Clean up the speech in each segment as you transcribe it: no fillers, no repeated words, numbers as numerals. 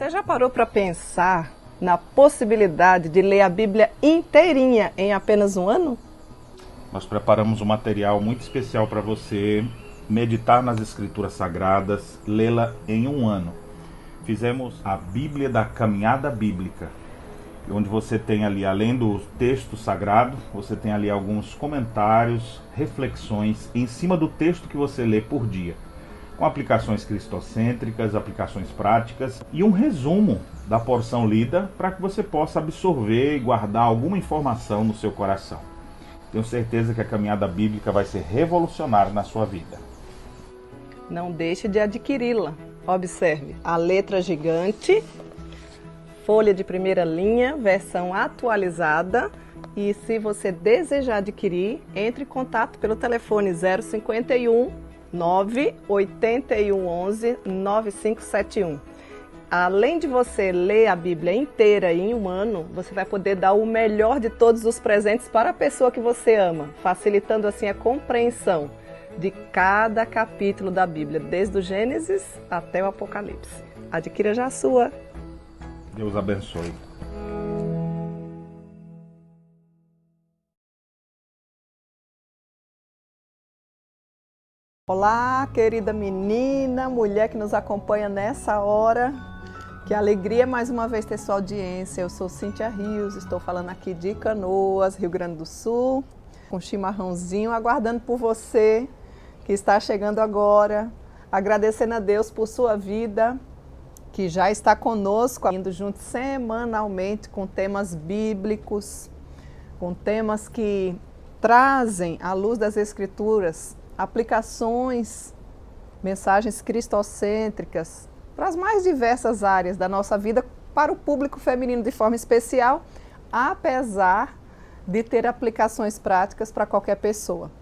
Você já parou para pensar na possibilidade de ler a Bíblia inteirinha em apenas um ano? Nós preparamos um material muito especial para você meditar nas Escrituras Sagradas, lê-la em um ano. Fizemos a Bíblia da Caminhada Bíblica, onde você tem ali, além do texto sagrado, você tem ali alguns comentários, reflexões em cima do texto que você lê por dia, com aplicações cristocêntricas, aplicações práticas e um resumo da porção lida para que você possa absorver e guardar alguma informação no seu coração. Tenho certeza que a caminhada bíblica vai ser revolucionária na sua vida. Não deixe de adquiri-la. Observe, a letra gigante, folha de primeira linha, versão atualizada. E se você desejar adquirir, entre em contato pelo telefone 051 981 11 9571. Além de você ler a Bíblia inteira em um ano, você vai poder dar o melhor de todos os presentes para a pessoa que você ama, facilitando assim a compreensão de cada capítulo da Bíblia, desde o Gênesis até o Apocalipse. Adquira já a sua. Deus abençoe. Olá, querida menina, mulher que nos acompanha nessa hora. Que alegria mais uma vez ter sua audiência. Eu sou Cíntia Rios, estou falando aqui de Canoas, Rio Grande do Sul, com chimarrãozinho, aguardando por você que está chegando agora, agradecendo a Deus por sua vida, que já está conosco, indo juntos semanalmente com temas bíblicos, com temas que trazem à luz das Escrituras aplicações, mensagens cristocêntricas para as mais diversas áreas da nossa vida, para o público feminino de forma especial, apesar de ter aplicações práticas para qualquer pessoa.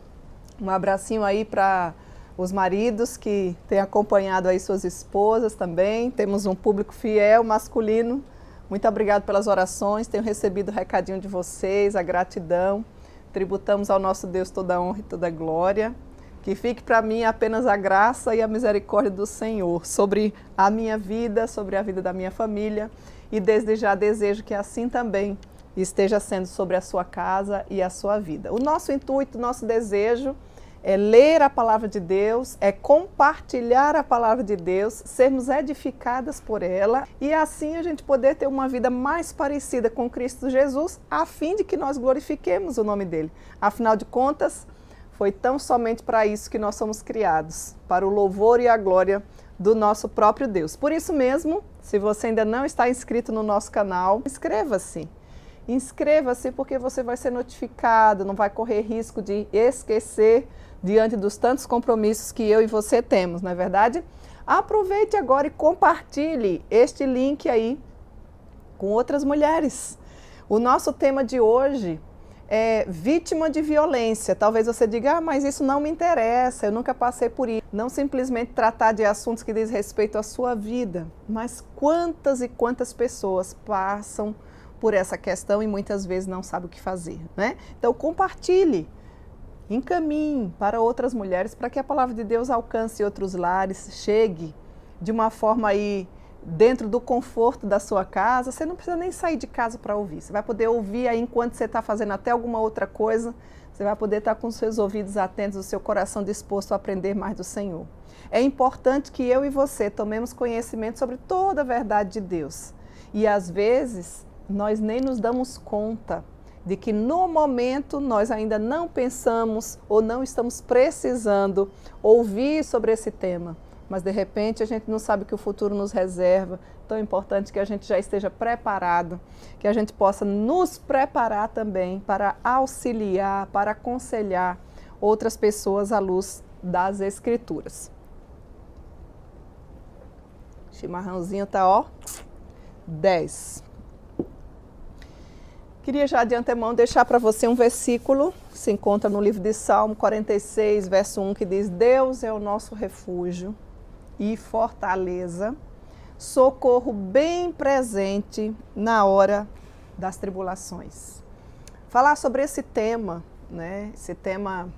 Um abracinho aí para os maridos que têm acompanhado aí suas esposas também. Temos um público fiel, masculino. Muito obrigado pelas orações, tenho recebido o recadinho de vocês, a gratidão. Tributamos ao nosso Deus toda a honra e toda a glória. Que fique para mim apenas a graça e a misericórdia do Senhor sobre a minha vida, sobre a vida da minha família. E desde já desejo que assim também esteja sendo sobre a sua casa e a sua vida. O nosso intuito, o nosso desejo é ler a palavra de Deus, é compartilhar a palavra de Deus, sermos edificadas por ela e assim a gente poder ter uma vida mais parecida com Cristo Jesus, a fim de que nós glorifiquemos o nome dele. Afinal de contas, foi tão somente para isso que nós somos criados, para o louvor e a glória do nosso próprio Deus. Por isso mesmo, se você ainda não está inscrito no nosso canal, inscreva-se. Inscreva-se porque você vai ser notificado, não vai correr risco de esquecer diante dos tantos compromissos que eu e você temos, não é verdade? Aproveite agora e compartilhe este link aí com outras mulheres. O nosso tema de hoje é vítima de violência. Talvez você diga, mas isso não me interessa, eu nunca passei por isso. Não simplesmente tratar de assuntos que diz respeito à sua vida, mas quantas e quantas pessoas passam por essa questão e muitas vezes não sabem o que fazer, né? Então compartilhe, encaminhe para outras mulheres para que a palavra de Deus alcance outros lares, chegue de uma forma aí dentro do conforto da sua casa. Você não precisa nem sair de casa para ouvir. Você vai poder ouvir aí enquanto você está fazendo até alguma outra coisa. Você vai poder estar com os seus ouvidos atentos, o seu coração disposto a aprender mais do Senhor. É importante que eu e você tomemos conhecimento sobre toda a verdade de Deus. E às vezes nós nem nos damos conta de que no momento nós ainda não pensamos ou não estamos precisando ouvir sobre esse tema. Mas de repente a gente não sabe o que o futuro nos reserva. Então é importante que a gente já esteja preparado, que a gente possa nos preparar também para auxiliar, para aconselhar outras pessoas à luz das Escrituras. O chimarrãozinho tá, ó, 10. Queria já de antemão deixar para você um versículo, que se encontra no livro de Salmo 46, verso 1, que diz: Deus é o nosso refúgio e fortaleza, socorro bem presente na hora das tribulações. Falar sobre esse tema, né? Esse tema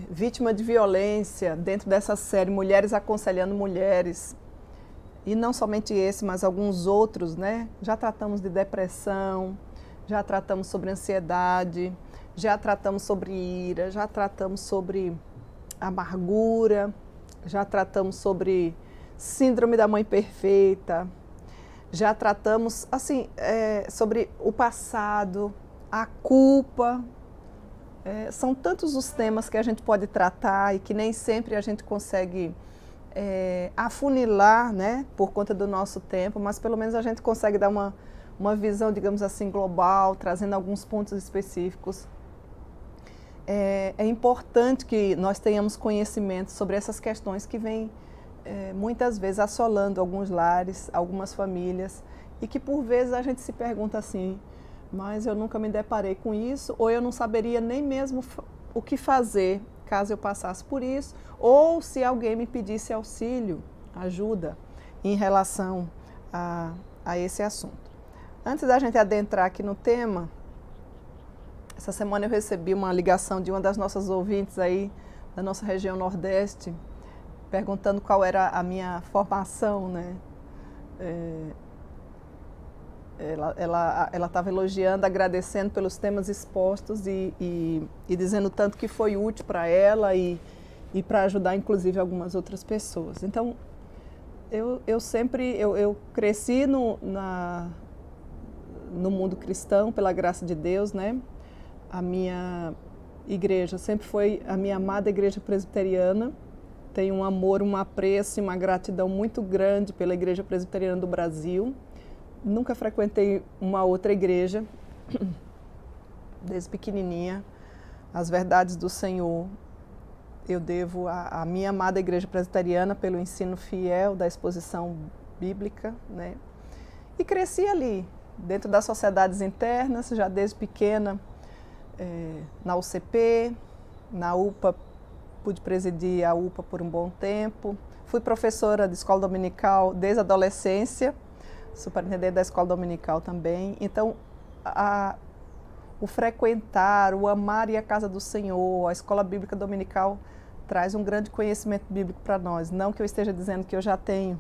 vítima de violência, dentro dessa série Mulheres Aconselhando Mulheres, e não somente esse, mas alguns outros, né? Já tratamos de depressão, já tratamos sobre ansiedade, já tratamos sobre ira, já tratamos sobre amargura, já tratamos sobre síndrome da mãe perfeita, já tratamos, assim, sobre o passado, a culpa. São tantos os temas que a gente pode tratar e que nem sempre a gente consegue afunilar, né, por conta do nosso tempo, mas pelo menos a gente consegue dar uma visão, digamos assim, global, trazendo alguns pontos específicos. É importante que nós tenhamos conhecimento sobre essas questões que vêm muitas vezes assolando alguns lares, algumas famílias, e que por vezes a gente se pergunta assim, mas eu nunca me deparei com isso, ou eu não saberia nem mesmo o que fazer caso eu passasse por isso, ou se alguém me pedisse auxílio, ajuda, em relação a esse assunto. Antes da gente adentrar aqui no tema, essa semana eu recebi uma ligação de uma das nossas ouvintes aí, da nossa região Nordeste, perguntando qual era a minha formação, né? Ela estava elogiando, agradecendo pelos temas expostos e dizendo tanto que foi útil para ela e para ajudar, inclusive, algumas outras pessoas. Então, eu cresci no mundo cristão, pela graça de Deus, né? A minha igreja sempre foi a minha amada igreja presbiteriana. Tenho um amor, um apreço e uma gratidão muito grande pela Igreja Presbiteriana do Brasil. Nunca frequentei uma outra igreja, desde pequenininha. As verdades do Senhor eu devo à minha amada Igreja Presbiteriana pelo ensino fiel da exposição bíblica, né? E cresci ali, dentro das sociedades internas, já desde pequena, na UCP, na UPA, pude presidir a UPA por um bom tempo. Fui professora de escola dominical desde a adolescência, superintendente da escola dominical também. Então, o frequentar, o amar ir à casa do Senhor, a escola bíblica dominical traz um grande conhecimento bíblico para nós. Não que eu esteja dizendo que eu já tenho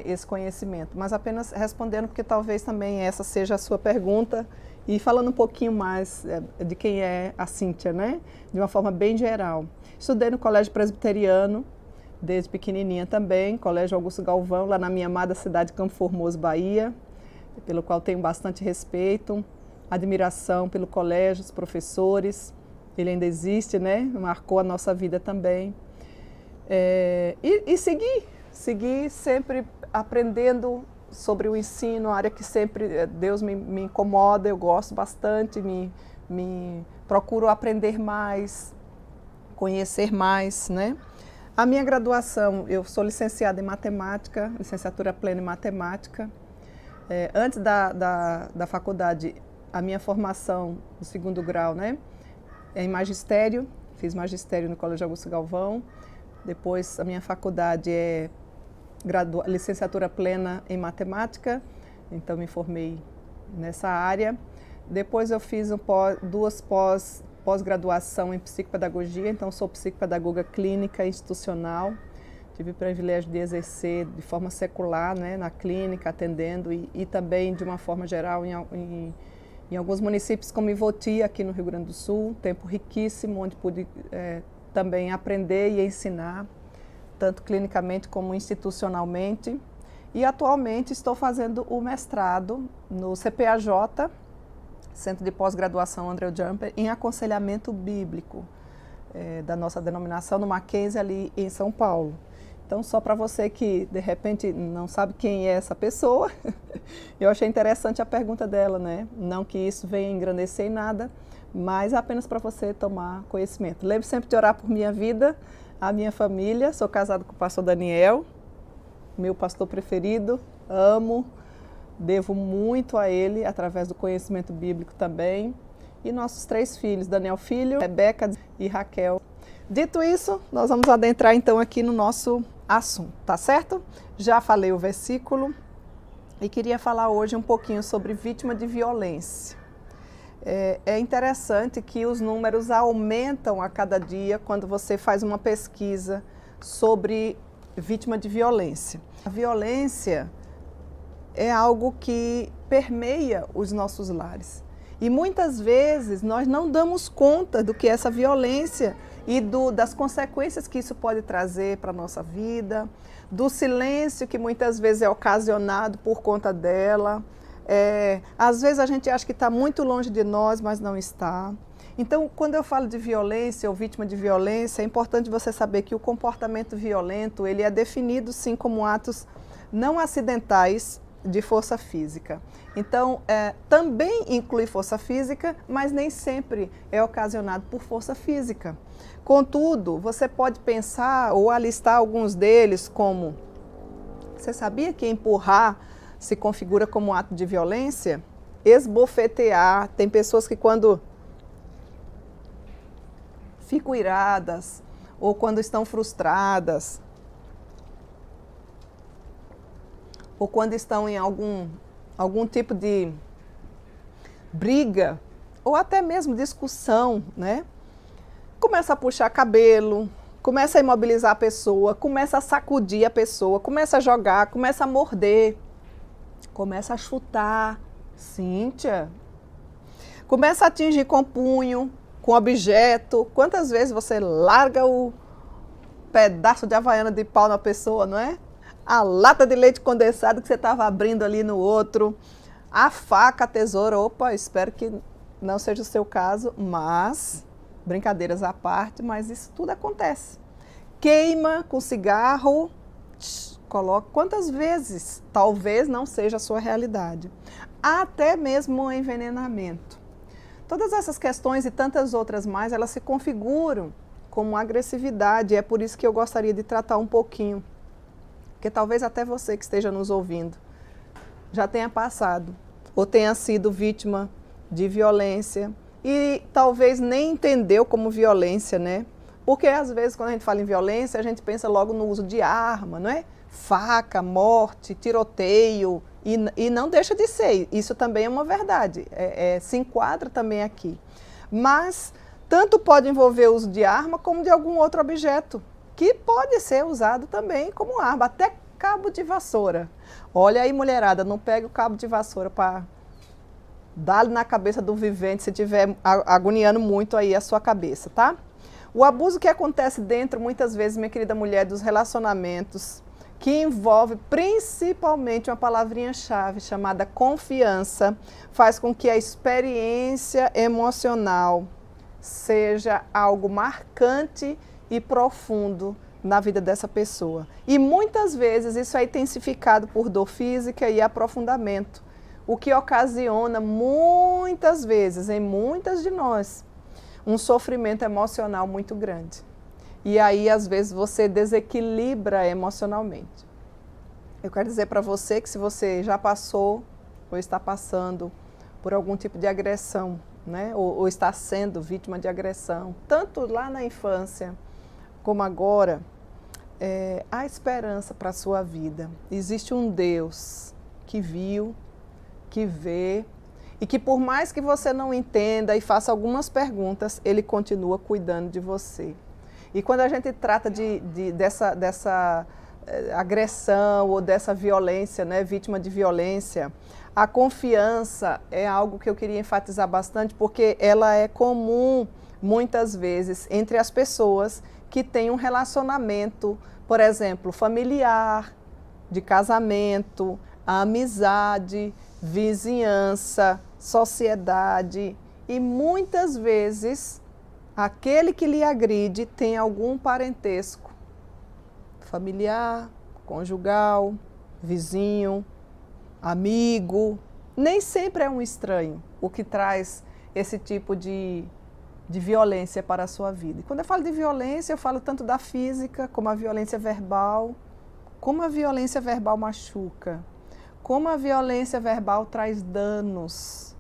esse conhecimento, mas apenas respondendo, porque talvez também essa seja a sua pergunta, e falando um pouquinho mais de quem é a Cíntia, né? De uma forma bem geral. Estudei no Colégio Presbiteriano, desde pequenininha também, Colégio Augusto Galvão, lá na minha amada cidade de Campo Formoso, Bahia, pelo qual tenho bastante respeito, admiração pelo colégio, os professores. Ele ainda existe, né? Marcou a nossa vida também. E segui sempre aprendendo sobre o ensino, área que sempre Deus me incomoda, eu gosto bastante, me procuro aprender mais, conhecer mais, né? A minha graduação, eu sou licenciada em matemática, licenciatura plena em matemática. Antes da faculdade, a minha formação no segundo grau, né, é em magistério, fiz magistério no Colégio Augusto Galvão. Depois, a minha faculdade é licenciatura plena em matemática, então me formei nessa área. Depois eu fiz duas pós-graduação em psicopedagogia, então sou psicopedagoga clínica institucional. Tive o privilégio de exercer de forma secular, né, na clínica, atendendo e também de uma forma geral em alguns municípios como Ivoti, aqui no Rio Grande do Sul, tempo riquíssimo, onde pude também aprender e ensinar, tanto clinicamente como institucionalmente. E atualmente estou fazendo o mestrado no CPAJ, Centro de Pós-Graduação André Jumper, em aconselhamento bíblico, da nossa denominação, no Mackenzie, ali em São Paulo. Então, só para você que, de repente, não sabe quem é essa pessoa, eu achei interessante a pergunta dela, né? Não que isso venha engrandecer em nada, mas apenas para você tomar conhecimento. Lembre sempre de orar por minha vida, a minha família. Sou casado com o pastor Daniel, meu pastor preferido, amo, devo muito a ele, através do conhecimento bíblico também. E nossos 3 filhos, Daniel Filho, Rebeca e Raquel. Dito isso, nós vamos adentrar então aqui no nosso assunto, tá certo? Já falei o versículo e queria falar hoje um pouquinho sobre vítima de violência. É interessante que os números aumentam a cada dia quando você faz uma pesquisa sobre vítima de violência. A violência é algo que permeia os nossos lares. E muitas vezes nós não damos conta do que é essa violência e das consequências que isso pode trazer para a nossa vida, do silêncio que muitas vezes é ocasionado por conta dela. Às vezes a gente acha que está muito longe de nós, mas não está. Então, quando eu falo de violência ou vítima de violência, é importante você saber que o comportamento violento, ele é definido sim como atos não acidentais de força física. Então, também inclui força física, mas nem sempre é ocasionado por força física. Contudo, você pode pensar ou alistar alguns deles como: você sabia que empurrar se configura como um ato de violência? Esbofetear, tem pessoas que quando ficam iradas ou quando estão frustradas ou quando estão em algum tipo de briga ou até mesmo discussão, né? Começa a puxar cabelo, começa a imobilizar a pessoa, começa a sacudir a pessoa, começa a jogar, começa a morder, começa a chutar. Cíntia, começa a atingir com punho, com objeto. Quantas vezes você larga o pedaço de havaiana de pau na pessoa, não é? A lata de leite condensado que você estava abrindo ali no outro, a faca, a tesoura. Opa, espero que não seja o seu caso, mas, brincadeiras à parte, mas isso tudo acontece. Queima com cigarro, coloca. Quantas vezes? Talvez não seja a sua realidade. Até mesmo o envenenamento. Todas essas questões e tantas outras mais, elas se configuram como agressividade. É por isso que eu gostaria de tratar um pouquinho. Porque talvez até você que esteja nos ouvindo já tenha passado ou tenha sido vítima de violência e talvez nem entendeu como violência, né? Porque às vezes quando a gente fala em violência, a gente pensa logo no uso de arma, não é? Faca, morte, tiroteio, e não deixa de ser. Isso também é uma verdade, se enquadra também aqui. Mas tanto pode envolver o uso de arma como de algum outro objeto, que pode ser usado também como arma, até cabo de vassoura. Olha aí, mulherada, não pegue o cabo de vassoura para dar na cabeça do vivente se estiver agoniando muito aí a sua cabeça, tá? O abuso que acontece dentro, muitas vezes, minha querida mulher, dos relacionamentos, que envolve principalmente uma palavrinha-chave chamada confiança, faz com que a experiência emocional seja algo marcante e profundo na vida dessa pessoa. E muitas vezes isso é intensificado por dor física e aprofundamento, o que ocasiona muitas vezes, em muitas de nós, um sofrimento emocional muito grande. E aí, às vezes, você desequilibra emocionalmente. Eu quero dizer para você que se você já passou ou está passando por algum tipo de agressão, né? Ou está sendo vítima de agressão, tanto lá na infância como agora, há esperança para a sua vida. Existe um Deus que viu, que vê, e que por mais que você não entenda e faça algumas perguntas, Ele continua cuidando de você. E quando a gente trata dessa agressão ou dessa violência, né, vítima de violência, a confiança é algo que eu queria enfatizar bastante, porque ela é comum, muitas vezes, entre as pessoas que têm um relacionamento, por exemplo, familiar, de casamento, amizade, vizinhança, sociedade, e muitas vezes aquele que lhe agride tem algum parentesco familiar, conjugal, vizinho, amigo. Nem sempre é um estranho o que traz esse tipo de violência para a sua vida. E quando eu falo de violência, eu falo tanto da física como a violência verbal, como a violência verbal machuca, como a violência verbal traz danos,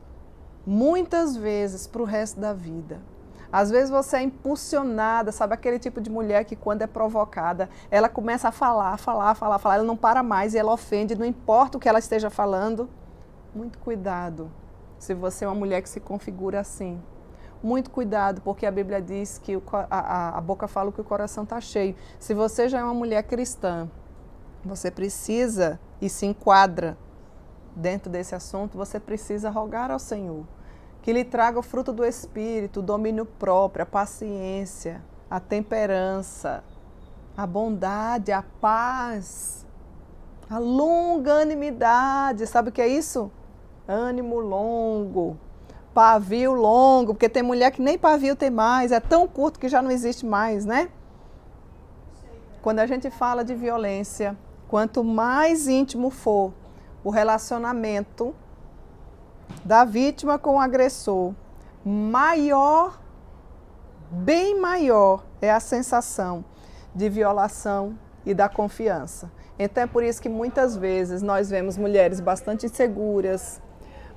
muitas vezes para o resto da vida. Às vezes você é impulsionada, sabe aquele tipo de mulher que quando é provocada, ela começa a falar, ela não para mais e ela ofende, não importa o que ela esteja falando. Muito cuidado se você é uma mulher que se configura assim. muito cuidado, porque a Bíblia diz que a boca fala que o coração está cheio. Se você já é uma mulher cristã, você precisa e se enquadra dentro desse assunto, você precisa rogar ao Senhor que lhe traga o fruto do Espírito, o domínio próprio, a paciência, a temperança, a bondade, a paz, a longanimidade. Sabe o que é isso? Ânimo longo, pavio longo, porque tem mulher que nem pavio tem mais, é tão curto que já não existe mais, né? Quando a gente fala de violência, quanto mais íntimo for o relacionamento da vítima com o agressor, maior, bem maior é a sensação de violação e da confiança. Então é por isso que muitas vezes nós vemos mulheres bastante inseguras,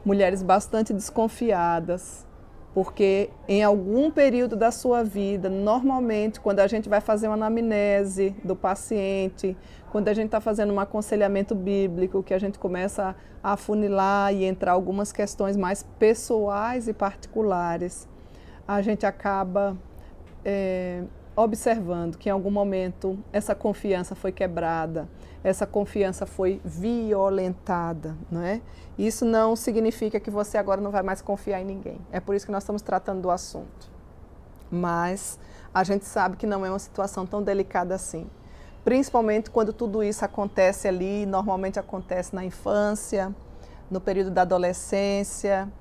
mulheres bastante desconfiadas, porque em algum período da sua vida, normalmente quando a gente vai fazer uma anamnese do paciente, quando a gente está fazendo um aconselhamento bíblico, que a gente começa a afunilar e entrar algumas questões mais pessoais e particulares, a gente acaba observando que em algum momento essa confiança foi quebrada, essa confiança foi violentada, não é? Isso não significa que você agora não vai mais confiar em ninguém. É por isso que nós estamos tratando do assunto. Mas a gente sabe que não é uma situação tão delicada assim. Principalmente quando tudo isso acontece ali, normalmente acontece na infância, no período da adolescência.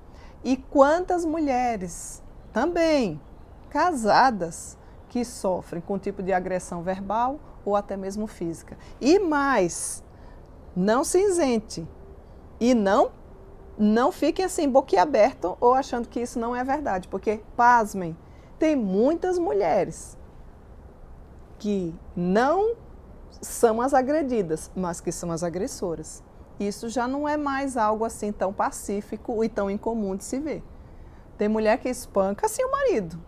E quantas mulheres também casadas que sofrem com um tipo de agressão verbal ou até mesmo física. E mais, não se isente e não fiquem assim boquiabertos ou achando que isso não é verdade, porque, pasmem, tem muitas mulheres que não são as agredidas, mas que são as agressoras. Isso já não é mais algo assim tão pacífico e tão incomum de se ver. Tem mulher que espanca assim o marido.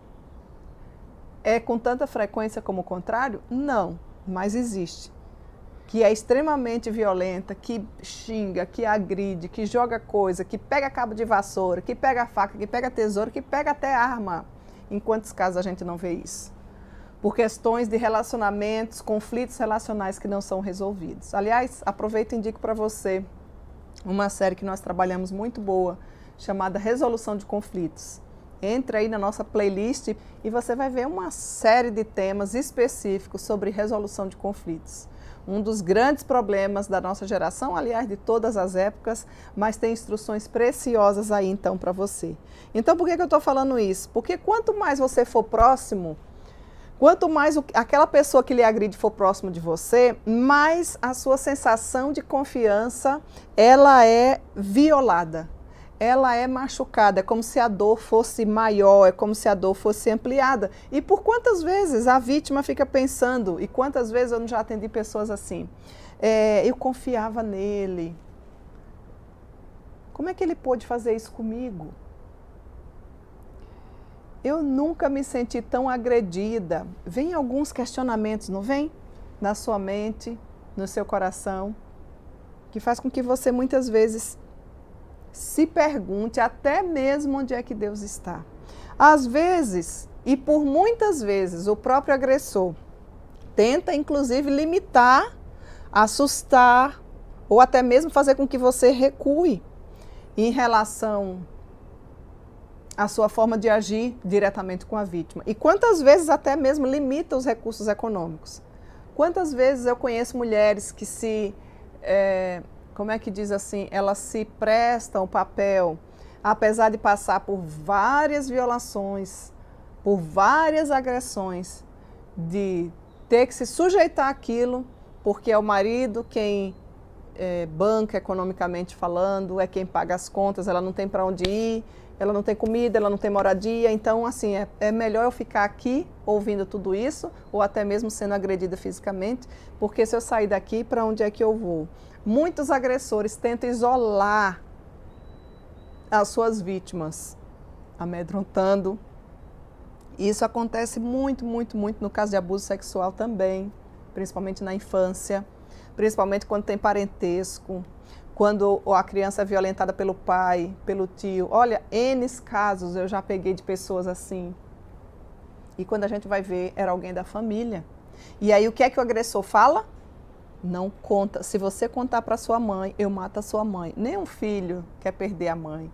É com tanta frequência como o contrário? Não, mas existe. Que é extremamente violenta, que xinga, que agride, que joga coisa, que pega cabo de vassoura, que pega faca, que pega tesoura, que pega até arma. Em quantos casos a gente não vê isso? Por questões de relacionamentos, conflitos relacionais que não são resolvidos. Aliás, aproveito e indico para você uma série que nós trabalhamos muito boa, chamada Resolução de Conflitos. Entre aí na nossa playlist e você vai ver uma série de temas específicos sobre resolução de conflitos. Um dos grandes problemas da nossa geração, aliás, de todas as épocas, mas tem instruções preciosas aí então para você. Então por que eu estou falando isso? Porque quanto mais você for próximo, quanto mais aquela pessoa que lhe agride for próximo de você, mais a sua sensação de confiança, ela é violada. Ela é machucada, é como se a dor fosse maior, é como se a dor fosse ampliada. E por quantas vezes a vítima fica pensando, e quantas vezes eu já atendi pessoas assim, eu confiava nele, como é que ele pôde fazer isso comigo? Eu nunca me senti tão agredida. Vem alguns questionamentos, não vem? Na sua mente, no seu coração, que faz com que você muitas vezes se pergunte até mesmo onde é que Deus está. Às vezes, e por muitas vezes, o próprio agressor tenta, inclusive, limitar, assustar, ou até mesmo fazer com que você recue em relação à sua forma de agir diretamente com a vítima. E quantas vezes até mesmo limita os recursos econômicos. Quantas vezes eu conheço mulheres que como é que diz assim, elas se prestam o papel, apesar de passar por várias violações, por várias agressões, de ter que se sujeitar àquilo, porque é o marido quem banca economicamente falando, é quem paga as contas, ela não tem para onde ir, ela não tem comida, ela não tem moradia, então assim, é melhor eu ficar aqui ouvindo tudo isso, ou até mesmo sendo agredida fisicamente, porque se eu sair daqui, para onde é que eu vou? Muitos agressores tentam isolar as suas vítimas, amedrontando. Isso acontece muito, muito, muito no caso de abuso sexual também, principalmente na infância, principalmente quando tem parentesco, quando a criança é violentada pelo pai, pelo tio. Olha, N casos eu já peguei de pessoas assim. E quando a gente vai ver, era alguém da família. E aí o que é que o agressor fala? Não conta. Se você contar para sua mãe, eu mato a sua mãe. Nenhum filho quer perder a mãe.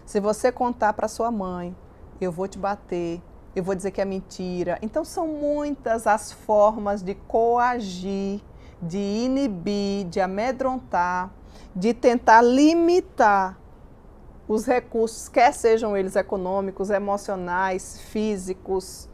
Se você contar para sua mãe, eu vou te bater, eu vou dizer que é mentira. Então são muitas as formas de coagir, de inibir, de amedrontar, de tentar limitar os recursos, quer sejam eles econômicos, emocionais, físicos,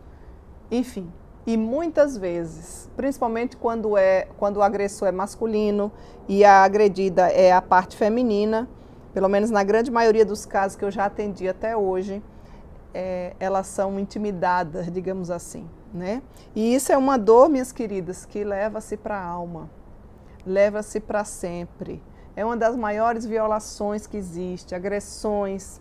enfim. E muitas vezes, principalmente quando o agressor é masculino e a agredida é a parte feminina, pelo menos na grande maioria dos casos que eu já atendi até hoje, elas são intimidadas, digamos assim, né? E isso é uma dor, minhas queridas, que leva-se para a alma, leva-se para sempre. É uma das maiores violações que existe, agressões.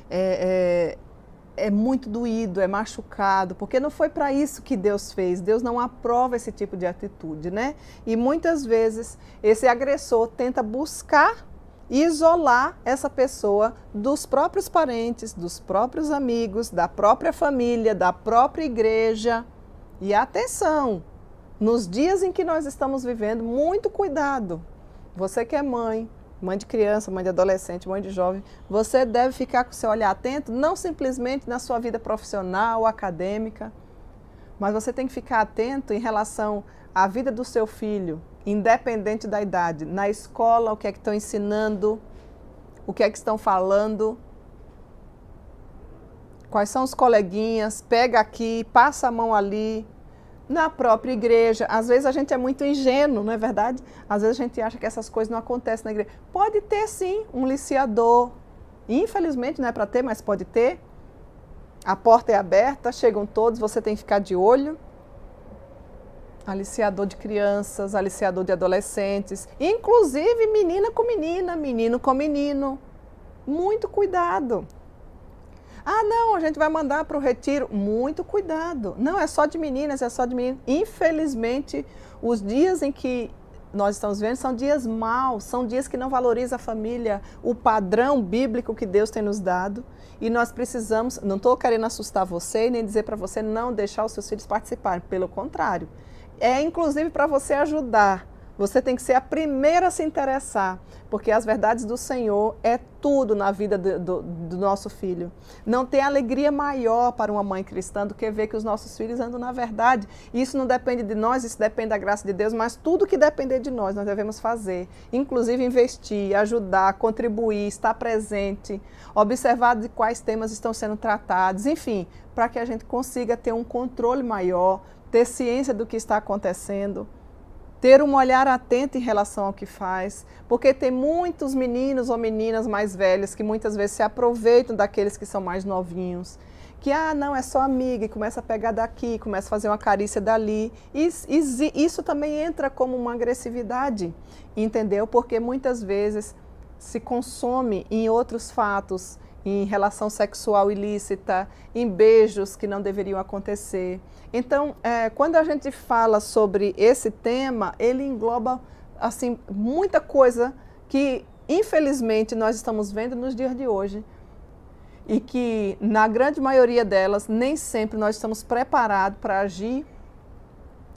É muito doído, é machucado, porque não foi para isso que Deus fez. Deus não aprova esse tipo de atitude, né? E muitas vezes esse agressor tenta buscar isolar essa pessoa dos próprios parentes, dos próprios amigos, da própria família, da própria igreja. E atenção, nos dias em que nós estamos vivendo, muito cuidado. Você que é mãe de criança, mãe de adolescente, mãe de jovem, você deve ficar com o seu olhar atento, não simplesmente na sua vida profissional, acadêmica, mas você tem que ficar atento em relação à vida do seu filho, independente da idade. Na escola, o que é que estão ensinando, o que é que estão falando, quais são os coleguinhas, pega aqui, passa a mão ali. Na própria igreja, às vezes a gente é muito ingênuo, não é verdade? Às vezes a gente acha que essas coisas não acontecem na igreja. Pode ter sim um liciador, infelizmente não é para ter, mas pode ter. A porta é aberta, chegam todos, você tem que ficar de olho. Aliciador de crianças, aliciador de adolescentes, inclusive menina com menina, menino com menino. Muito cuidado. Ah, não, a gente vai mandar para o retiro. Muito cuidado. Não, é só de meninas, é só de meninos. Infelizmente, os dias em que nós estamos vendo são dias maus, são dias que não valorizam a família, o padrão bíblico que Deus tem nos dado. E nós precisamos, não estou querendo assustar você, nem dizer para você não deixar os seus filhos participarem. Pelo contrário, é inclusive para você ajudar. Você tem que ser a primeira a se interessar, porque as verdades do Senhor é tudo na vida do nosso filho. Não tem alegria maior para uma mãe cristã do que ver que os nossos filhos andam na verdade. Isso não depende de nós, isso depende da graça de Deus, mas tudo que depender de nós devemos fazer. Inclusive investir, ajudar, contribuir, estar presente, observar de quais temas estão sendo tratados, enfim, para que a gente consiga ter um controle maior, ter ciência do que está acontecendo. Ter um olhar atento em relação ao que faz, porque tem muitos meninos ou meninas mais velhas que muitas vezes se aproveitam daqueles que são mais novinhos, que, não, é só amiga, e começa a pegar daqui, começa a fazer uma carícia dali. Isso também entra como uma agressividade, entendeu? Porque muitas vezes se consome em outros fatos, em relação sexual ilícita, em beijos que não deveriam acontecer. Então, quando a gente fala sobre esse tema, ele engloba assim, muita coisa que, infelizmente, nós estamos vendo nos dias de hoje e que, na grande maioria delas, nem sempre nós estamos preparados para agir.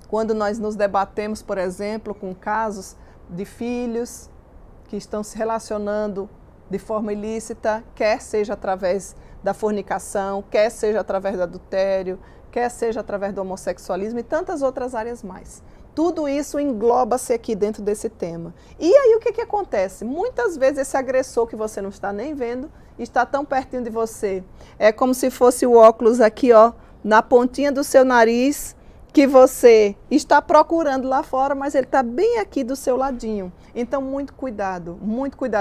Quando nós nos debatemos, por exemplo, com casos de filhos que estão se relacionando de forma ilícita, quer seja através da fornicação, quer seja através do adultério, quer seja através do homossexualismo e tantas outras áreas mais. Tudo isso engloba-se aqui dentro desse tema. E aí o que acontece? Muitas vezes esse agressor que você não está nem vendo, está tão pertinho de você. É como se fosse o óculos aqui, ó, na pontinha do seu nariz, que você está procurando lá fora, mas ele está bem aqui do seu ladinho. Então, muito cuidado,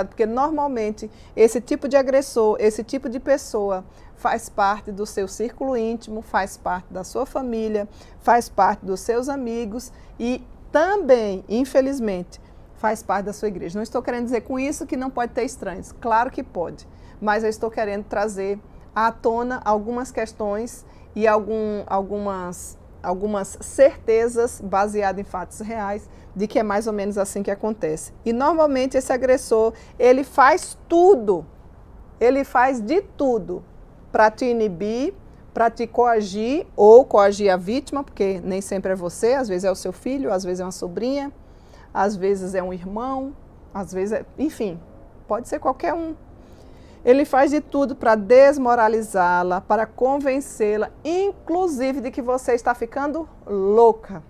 porque normalmente esse tipo de agressor, esse tipo de pessoa faz parte do seu círculo íntimo, faz parte da sua família, faz parte dos seus amigos e também, infelizmente, faz parte da sua igreja. Não estou querendo dizer com isso que não pode ter estranhos, claro que pode, mas eu estou querendo trazer à tona algumas questões e algumas algumas certezas baseadas em fatos reais de que é mais ou menos assim que acontece. E normalmente esse agressor, ele faz tudo, ele faz de tudo para te inibir, para te coagir ou coagir a vítima, porque nem sempre é você, às vezes é o seu filho, às vezes é uma sobrinha, às vezes é um irmão, às vezes é, enfim, pode ser qualquer um. Ele faz de tudo para desmoralizá-la, para convencê-la, inclusive de que você está ficando louca.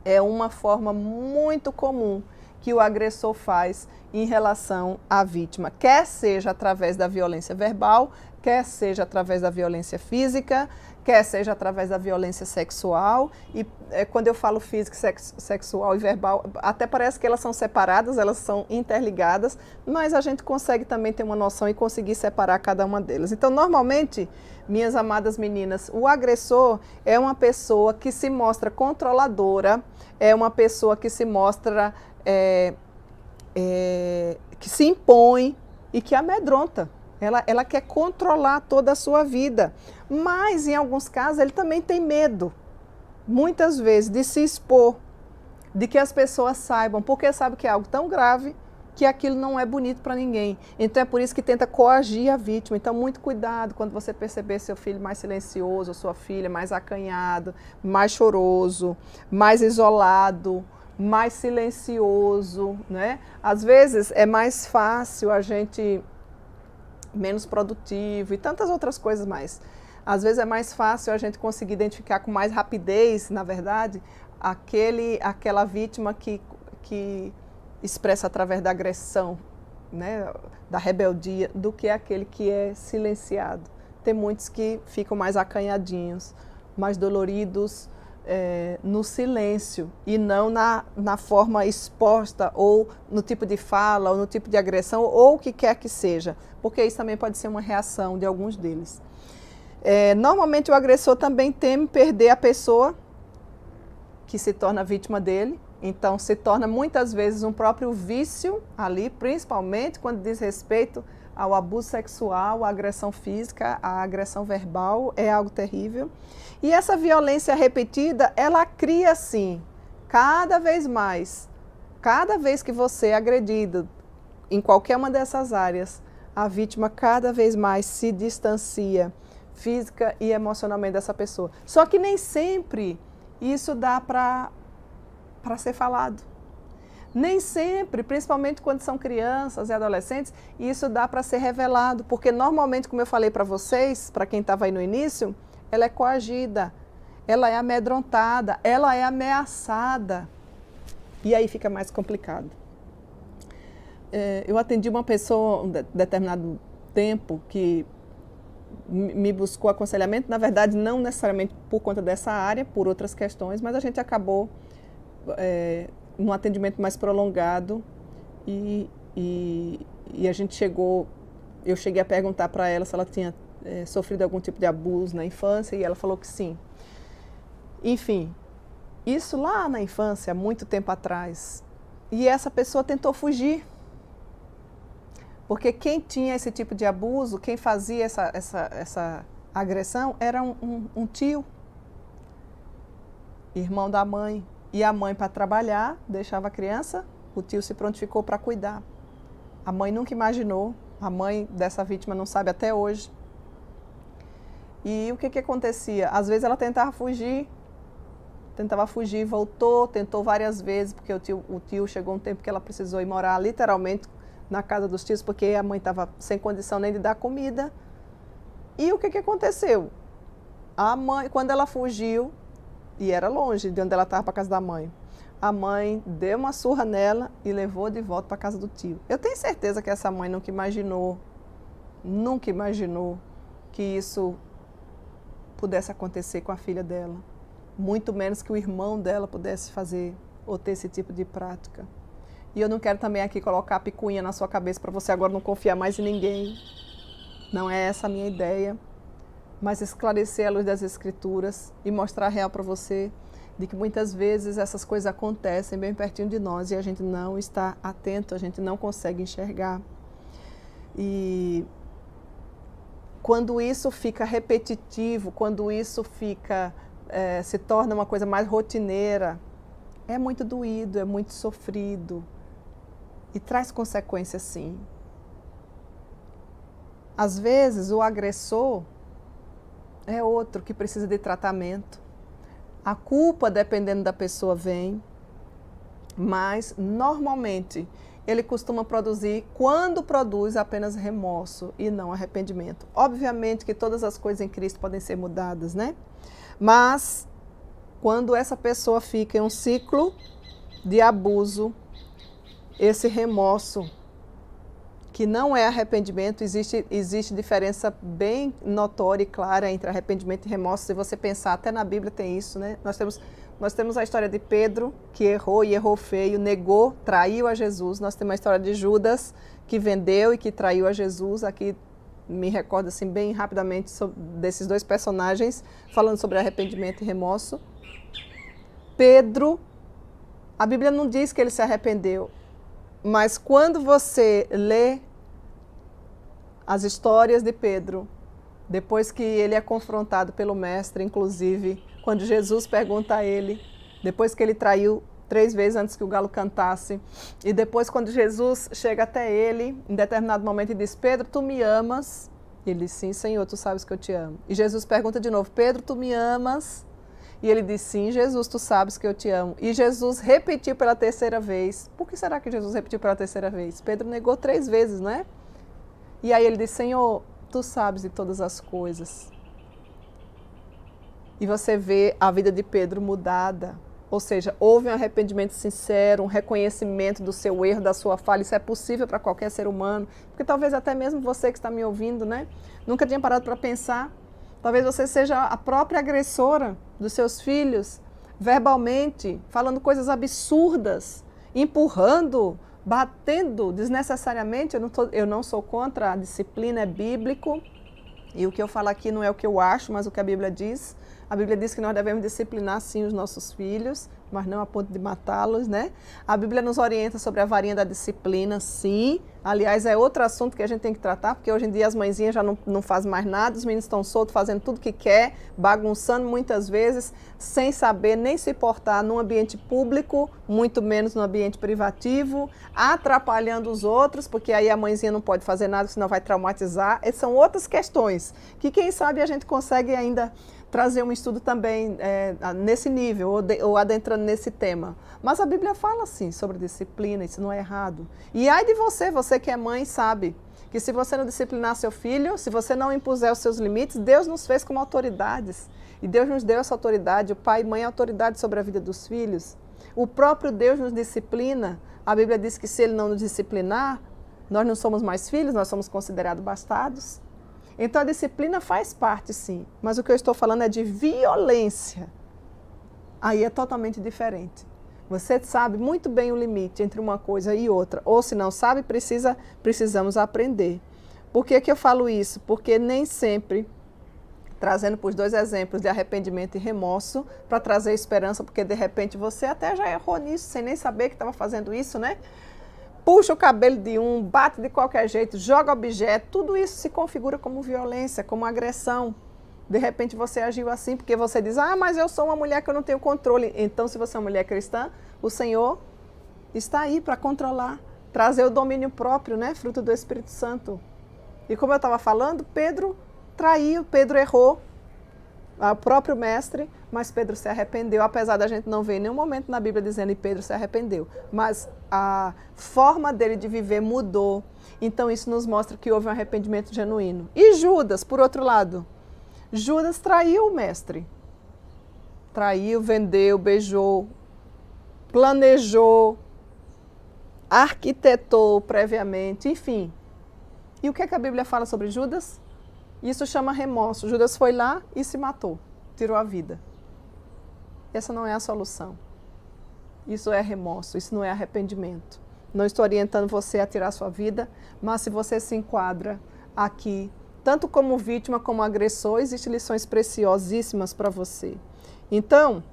É uma forma muito comum que o agressor faz em relação à vítima, quer seja através da violência verbal, quer seja através da violência física, quer seja através da violência sexual. E quando eu falo física, sexual e verbal, até parece que elas são separadas, elas são interligadas, mas a gente consegue também ter uma noção e conseguir separar cada uma delas. Então, normalmente, minhas amadas meninas, o agressor é uma pessoa que se mostra controladora, é uma pessoa que se mostra, que se impõe e que amedronta. Ela quer controlar toda a sua vida, mas em alguns casos ele também tem medo, muitas vezes, de se expor, de que as pessoas saibam, porque sabe que é algo tão grave que aquilo não é bonito para ninguém. Então é por isso que tenta coagir a vítima. Então muito cuidado quando você perceber seu filho mais silencioso, sua filha mais acanhado, mais choroso, mais isolado, mais silencioso, né? Às vezes é mais fácil a gente menos produtivo e tantas outras coisas mais. Às vezes é mais fácil a gente conseguir identificar com mais rapidez, na verdade, aquela vítima que expressa através da agressão, né, da rebeldia, do que aquele que é silenciado. Tem muitos que ficam mais acanhadinhos, mais doloridos no silêncio e não na forma exposta ou no tipo de fala ou no tipo de agressão ou o que quer que seja, porque isso também pode ser uma reação de alguns deles. Normalmente o agressor também teme perder a pessoa que se torna vítima dele, então se torna muitas vezes um próprio vício ali, principalmente quando diz respeito ao abuso sexual, à agressão física, à agressão verbal, é algo terrível. E essa violência repetida, ela cria, assim, cada vez mais, cada vez que você é agredido em qualquer uma dessas áreas, a vítima cada vez mais se distancia física e emocionalmente dessa pessoa. Só que nem sempre isso dá para ser falado. Nem sempre, principalmente quando são crianças e adolescentes, isso dá para ser revelado, porque normalmente, como eu falei para vocês, para quem estava aí no início, ela é coagida, ela é amedrontada, ela é ameaçada. E aí fica mais complicado. Eu atendi uma pessoa um determinado tempo que me buscou aconselhamento, na verdade não necessariamente por conta dessa área, por outras questões, mas a gente acabou num atendimento mais prolongado e a gente eu cheguei a perguntar para ela se ela tinha sofrido algum tipo de abuso na infância e ela falou que sim. Enfim, isso lá na infância, há muito tempo atrás, e essa pessoa tentou fugir. Porque quem tinha esse tipo de abuso, quem fazia essa agressão, era um tio, irmão da mãe. E a mãe, para trabalhar, deixava a criança, o tio se prontificou para cuidar. A mãe nunca imaginou, a mãe dessa vítima não sabe até hoje. E o que acontecia? Às vezes ela tentava fugir, voltou, tentou várias vezes, porque o tio chegou um tempo que ela precisou ir morar literalmente na casa dos tios, porque a mãe estava sem condição nem de dar comida. E o que aconteceu? A mãe, quando ela fugiu, e era longe de onde ela estava para a casa da mãe, a mãe deu uma surra nela e levou de volta para a casa do tio. Eu tenho certeza que essa mãe nunca imaginou que isso pudesse acontecer com a filha dela. Muito menos que o irmão dela pudesse fazer ou ter esse tipo de prática. E eu não quero também aqui colocar a picuinha na sua cabeça para você agora não confiar mais em ninguém. Não é essa a minha ideia. Mas esclarecer a luz das Escrituras e mostrar a real para você de que muitas vezes essas coisas acontecem bem pertinho de nós e a gente não está atento, a gente não consegue enxergar. E quando isso fica repetitivo, quando isso fica se torna uma coisa mais rotineira, é muito doído, é muito sofrido e traz consequências sim. Às vezes o agressor é outro que precisa de tratamento. A culpa, dependendo da pessoa, vem, mas normalmente ele costuma produzir, quando produz, apenas remorso e não arrependimento. Obviamente que todas as coisas em Cristo podem ser mudadas, né? Mas quando essa pessoa fica em um ciclo de abuso, esse remorso, que não é arrependimento, existe diferença bem notória e clara entre arrependimento e remorso. Se você pensar, até na Bíblia tem isso, né? Nós temos a história de Pedro, que errou e errou feio, negou, traiu a Jesus. Nós temos a história de Judas, que vendeu e que traiu a Jesus. Aqui me recordo assim, bem rapidamente desses dois personagens, falando sobre arrependimento e remorso. Pedro, a Bíblia não diz que ele se arrependeu, mas quando você lê as histórias de Pedro, depois que ele é confrontado pelo mestre, inclusive, quando Jesus pergunta a ele, depois que ele traiu 3 vezes antes que o galo cantasse, e depois quando Jesus chega até ele, em determinado momento, e diz, Pedro, tu me amas? Ele diz, sim, Senhor, tu sabes que eu te amo. E Jesus pergunta de novo, Pedro, tu me amas? E ele diz, sim, Jesus, tu sabes que eu te amo. E Jesus repetiu pela 3ª vez. Por que será que Jesus repetiu pela 3ª vez? Pedro negou 3 vezes, não é? E aí ele diz, Senhor, tu sabes de todas as coisas. E você vê a vida de Pedro mudada. Ou seja, houve um arrependimento sincero, um reconhecimento do seu erro, da sua falha. Isso é possível para qualquer ser humano. Porque talvez até mesmo você que está me ouvindo, né? Nunca tinha parado para pensar. Talvez você seja a própria agressora dos seus filhos, verbalmente, falando coisas absurdas, empurrando, batendo desnecessariamente. Eu não sou contra, a disciplina é bíblico. E o que eu falo aqui não é o que eu acho, mas o que a Bíblia diz. A Bíblia diz que nós devemos disciplinar, sim, os nossos filhos, mas não a ponto de matá-los, né? A Bíblia nos orienta sobre a varinha da disciplina, sim. Aliás, é outro assunto que a gente tem que tratar, porque hoje em dia as mãezinhas já não fazem mais nada, os meninos estão soltos, fazendo tudo que quer, bagunçando muitas vezes, sem saber nem se portar num ambiente público, muito menos no ambiente privativo, atrapalhando os outros, porque aí a mãezinha não pode fazer nada, senão vai traumatizar. Essas são outras questões, que quem sabe a gente consegue ainda trazer um estudo também nesse nível, ou adentrando nesse tema. Mas a Bíblia fala, sim, sobre disciplina, isso não é errado. E ai de você que é mãe, sabe que se você não disciplinar seu filho, se você não impuser os seus limites, Deus nos fez como autoridades. E Deus nos deu essa autoridade, o pai e mãe é autoridade sobre a vida dos filhos. O próprio Deus nos disciplina. A Bíblia diz que se Ele não nos disciplinar, nós não somos mais filhos, nós somos considerados bastardos. Então a disciplina faz parte, sim, mas o que eu estou falando é de violência. Aí é totalmente diferente. Você sabe muito bem o limite entre uma coisa e outra, ou se não sabe, precisamos aprender. Por que eu falo isso? Porque nem sempre, trazendo para os 2 exemplos de arrependimento e remorso, para trazer esperança, porque de repente você até já errou nisso, sem nem saber que estava fazendo isso, né? Puxa o cabelo de um, bate de qualquer jeito, joga objeto, tudo isso se configura como violência, como agressão. De repente você agiu assim porque você diz, mas eu sou uma mulher que eu não tenho controle. Então, se você é uma mulher cristã, o Senhor está aí para controlar, trazer o domínio próprio, né? Fruto do Espírito Santo. E como eu estava falando, Pedro traiu, Pedro errou, o próprio mestre, mas Pedro se arrependeu, apesar da gente não ver em nenhum momento na Bíblia dizendo que Pedro se arrependeu. Mas a forma dele de viver mudou. Então isso nos mostra que houve um arrependimento genuíno. E Judas, por outro lado, Judas traiu o mestre. Traiu, vendeu, beijou, planejou, arquitetou previamente, enfim. E o que é que a Bíblia fala sobre Judas? Isso chama remorso. Judas foi lá e se matou, tirou a vida. Essa não é a solução. Isso é remorso, isso não é arrependimento. Não estou orientando você a tirar a sua vida, mas se você se enquadra aqui, tanto como vítima como agressor, existem lições preciosíssimas para você. Então,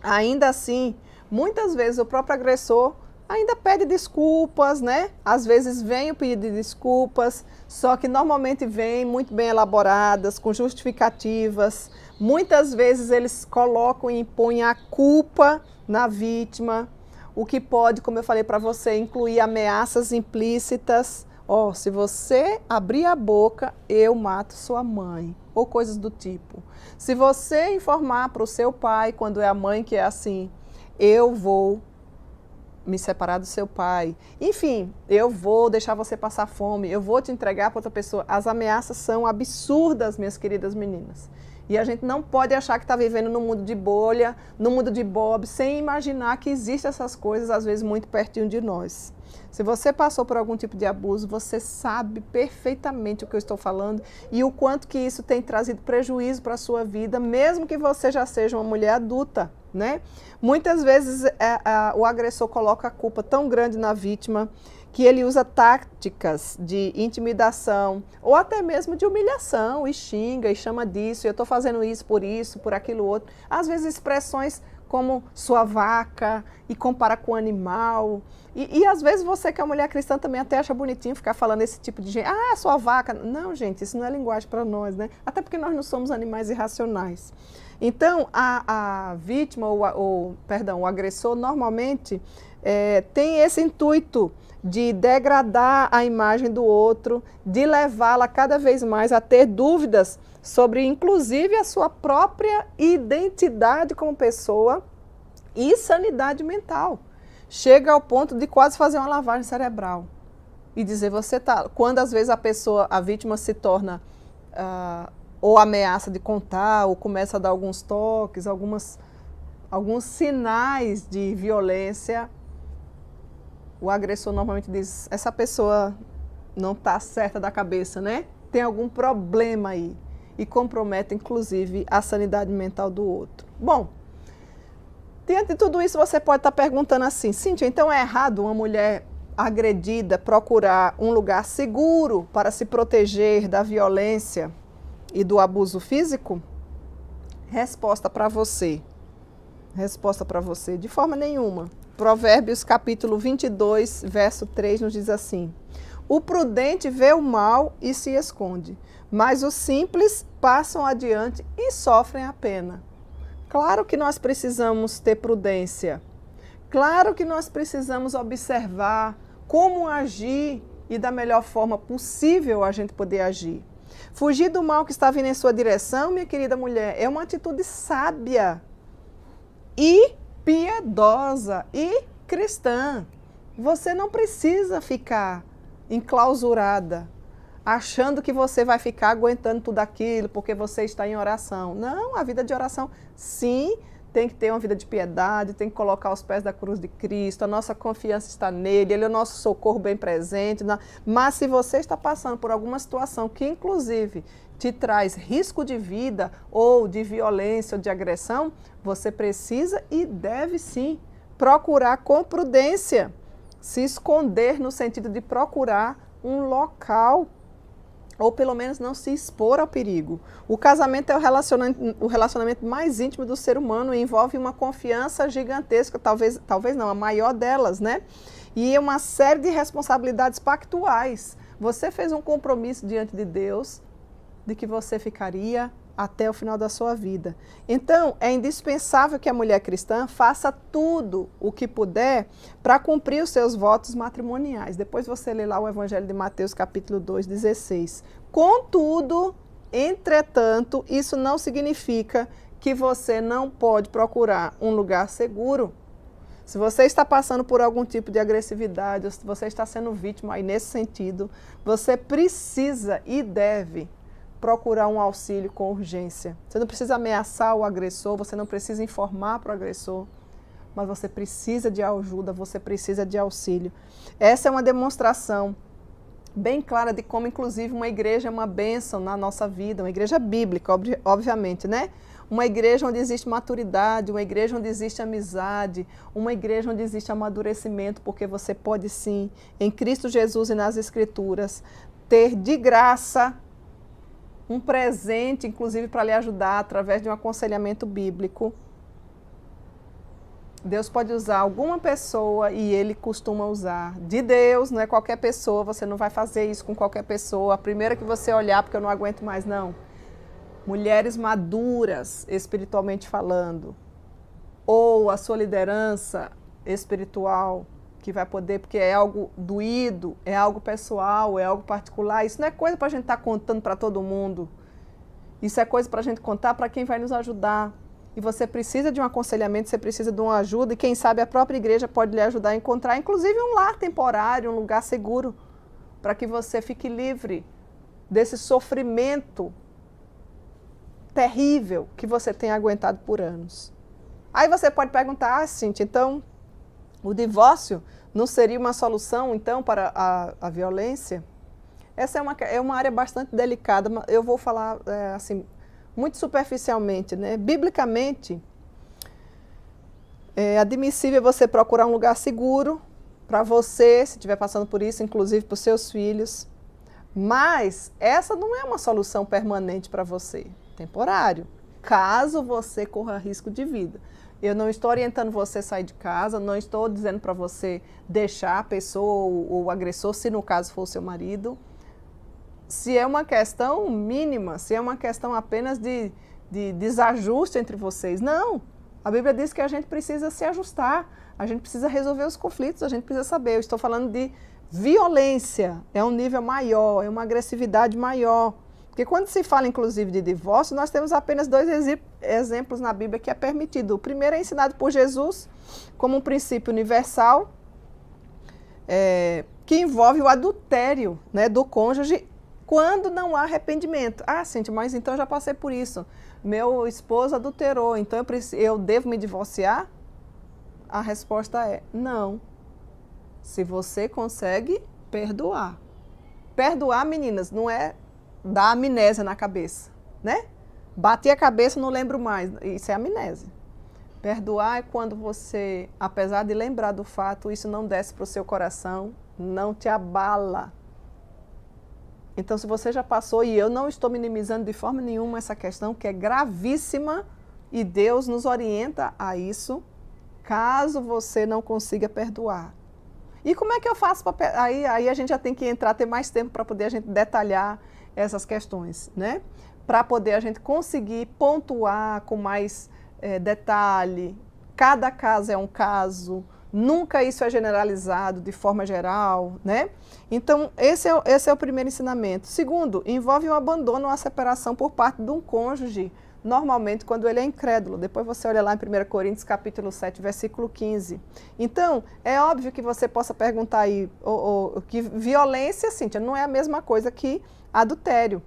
ainda assim, muitas vezes o próprio agressor ainda pede desculpas, né? Às vezes vem o pedido de desculpas, só que normalmente vem muito bem elaboradas, com justificativas. Muitas vezes eles colocam e impõem a culpa na vítima, o que pode, como eu falei para você, incluir ameaças implícitas. Ó, se você abrir a boca, eu mato sua mãe, ou coisas do tipo. Se você informar para o seu pai, quando é a mãe que é assim, eu vou me separar do seu pai. Enfim, eu vou deixar você passar fome, eu vou te entregar para outra pessoa. As ameaças são absurdas, minhas queridas meninas. E a gente não pode achar que está vivendo num mundo de bolha, num mundo de Bob, sem imaginar que existem essas coisas, às vezes, muito pertinho de nós. Se você passou por algum tipo de abuso, você sabe perfeitamente o que eu estou falando e o quanto que isso tem trazido prejuízo para a sua vida, mesmo que você já seja uma mulher adulta, né? Muitas vezes o agressor coloca a culpa tão grande na vítima que ele usa táticas de intimidação ou até mesmo de humilhação e xinga e chama disso, eu estou fazendo isso, por aquilo outro. Às vezes expressões como sua vaca e compara com animal. E às vezes você que é mulher cristã também até acha bonitinho ficar falando esse tipo de gente. Ah, sua vaca. Não, gente, isso não é linguagem para nós, né? Até porque nós não somos animais irracionais. Então, a vítima, o agressor, normalmente tem esse intuito de degradar a imagem do outro, de levá-la cada vez mais a ter dúvidas sobre, inclusive, a sua própria identidade como pessoa e sanidade mental. Chega ao ponto de quase fazer uma lavagem cerebral e dizer, você tá... Quando às vezes a vítima se torna ou ameaça de contar, ou começa a dar alguns toques, alguns sinais de violência, o agressor normalmente diz, essa pessoa não está certa da cabeça, né? Tem algum problema aí. E compromete, inclusive, a sanidade mental do outro. Bom, diante de tudo isso, você pode estar perguntando assim, Cíntia, então é errado uma mulher agredida procurar um lugar seguro para se proteger da violência e do abuso físico? Resposta para você. Resposta para você, de forma nenhuma. Provérbios capítulo 22, verso 3 nos diz assim, o prudente vê o mal e se esconde, mas os simples passam adiante e sofrem a pena. Claro que nós precisamos ter prudência. Claro que nós precisamos observar como agir e da melhor forma possível a gente poder agir. Fugir do mal que está vindo em sua direção, minha querida mulher, é uma atitude sábia e piedosa e cristã. Você não precisa ficar enclausurada, achando que você vai ficar aguentando tudo aquilo porque você está em oração. Não, a vida de oração, sim, tem que ter uma vida de piedade, tem que colocar os pés da cruz de Cristo, a nossa confiança está nele, ele é o nosso socorro bem presente. Mas se você está passando por alguma situação que, inclusive, te traz risco de vida ou de violência ou de agressão, você precisa e deve, sim, procurar com prudência, se esconder no sentido de procurar um local ou pelo menos não se expor ao perigo. O casamento é o relacionamento mais íntimo do ser humano e envolve uma confiança gigantesca, talvez não, a maior delas, né? E uma série de responsabilidades pactuais. Você fez um compromisso diante de Deus de que você ficaria até o final da sua vida. Então, é indispensável que a mulher cristã faça tudo o que puder para cumprir os seus votos matrimoniais. Depois você lê lá o Evangelho de Mateus, capítulo 2, 16. Contudo, entretanto, isso não significa que você não pode procurar um lugar seguro. Se você está passando por algum tipo de agressividade, ou se você está sendo vítima aí nesse sentido, você precisa e deve procurar um auxílio com urgência. Você não precisa ameaçar o agressor, você não precisa informar para o agressor, mas você precisa de ajuda, você precisa de auxílio. Essa é uma demonstração bem clara de como, inclusive, uma igreja é uma bênção na nossa vida, uma igreja bíblica, obviamente, né? Uma igreja onde existe maturidade, uma igreja onde existe amizade, uma igreja onde existe amadurecimento, porque você pode sim, em Cristo Jesus e nas Escrituras, ter de graça um presente, inclusive, para lhe ajudar através de um aconselhamento bíblico. Deus pode usar alguma pessoa e Ele costuma usar. De Deus, não é qualquer pessoa, você não vai fazer isso com qualquer pessoa. A primeira que você olhar, porque eu não aguento mais, não. Mulheres maduras, espiritualmente falando. Ou a sua liderança espiritual, que vai poder, porque é algo doído, é algo pessoal, é algo particular. Isso não é coisa para a gente estar contando para todo mundo. Isso é coisa para a gente contar para quem vai nos ajudar. E você precisa de um aconselhamento, você precisa de uma ajuda, e quem sabe a própria igreja pode lhe ajudar a encontrar, inclusive, um lar temporário, um lugar seguro, para que você fique livre desse sofrimento terrível que você tem aguentado por anos. Aí você pode perguntar, Cíntia, então, o divórcio não seria uma solução, então, para a violência? Essa é uma área bastante delicada, mas eu vou falar, assim, muito superficialmente, né? Biblicamente, é admissível você procurar um lugar seguro para você, se estiver passando por isso, inclusive para os seus filhos. Mas essa não é uma solução permanente para você, temporário, caso você corra risco de vida. Eu não estou orientando você a sair de casa, não estou dizendo para você deixar a pessoa ou o agressor, se no caso for o seu marido. Se é uma questão mínima, se é uma questão apenas de desajuste entre vocês. Não, a Bíblia diz que a gente precisa se ajustar, a gente precisa resolver os conflitos, a gente precisa saber. Eu estou falando de violência, é um nível maior, é uma agressividade maior. Porque quando se fala, inclusive, de divórcio, nós temos apenas dois exemplos na Bíblia que é permitido. O primeiro é ensinado por Jesus como um princípio universal, que envolve o adultério, né, do cônjuge quando não há arrependimento. Ah, Cíntia, mas então eu já passei por isso. Meu esposo adulterou, então eu devo me divorciar? A resposta é não. Se você consegue perdoar. Perdoar, meninas, não é dar amnésia na cabeça, né? Bati a cabeça, não lembro mais. Isso é amnésia. Perdoar é quando você, apesar de lembrar do fato, isso não desce para o seu coração, não te abala. Então, se você já passou, e eu não estou minimizando de forma nenhuma essa questão, que é gravíssima, e Deus nos orienta a isso, caso você não consiga perdoar. E como é que eu faço para... Aí a gente já tem que entrar, ter mais tempo para poder a gente detalhar essas questões, né? Para poder a gente conseguir pontuar com mais detalhe. Cada caso é um caso, nunca isso é generalizado de forma geral, né? Então, esse é o primeiro ensinamento. Segundo, envolve o abandono ou a separação por parte de um cônjuge, normalmente quando ele é incrédulo. Depois você olha lá em 1 Coríntios capítulo 7, versículo 15. Então, é óbvio que você possa perguntar aí, que violência, Cíntia, não é a mesma coisa que adultério.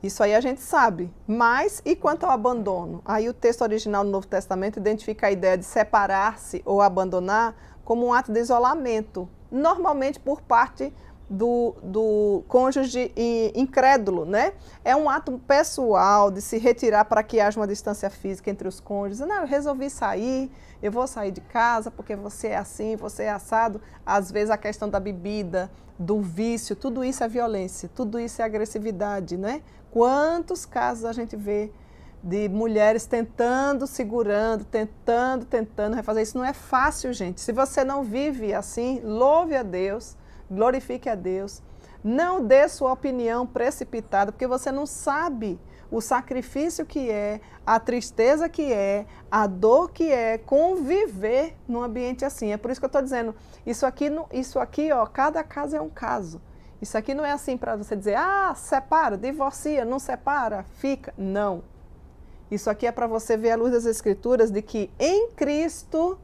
Isso aí a gente sabe. Mas, e quanto ao abandono? Aí o texto original do Novo Testamento identifica a ideia de separar-se ou abandonar como um ato de isolamento, normalmente por parte do cônjuge incrédulo, né? É um ato pessoal de se retirar para que haja uma distância física entre os cônjuges. Não, eu resolvi sair, eu vou sair de casa porque você é assim, você é assado. Às vezes a questão da bebida, do vício, tudo isso é violência, tudo isso é agressividade, né? Quantos casos a gente vê de mulheres tentando, segurando, tentando refazer. Isso não é fácil, gente. Se você não vive assim, louve a Deus, glorifique a Deus. Não dê sua opinião precipitada, porque você não sabe o sacrifício que é, a tristeza que é, a dor que é conviver num ambiente assim. É por isso que eu estou dizendo, isso aqui, ó, cada caso é um caso. Isso aqui não é assim para você dizer, separa, divorcia, não separa, fica. Não. Isso aqui é para você ver à luz das Escrituras de que em Cristo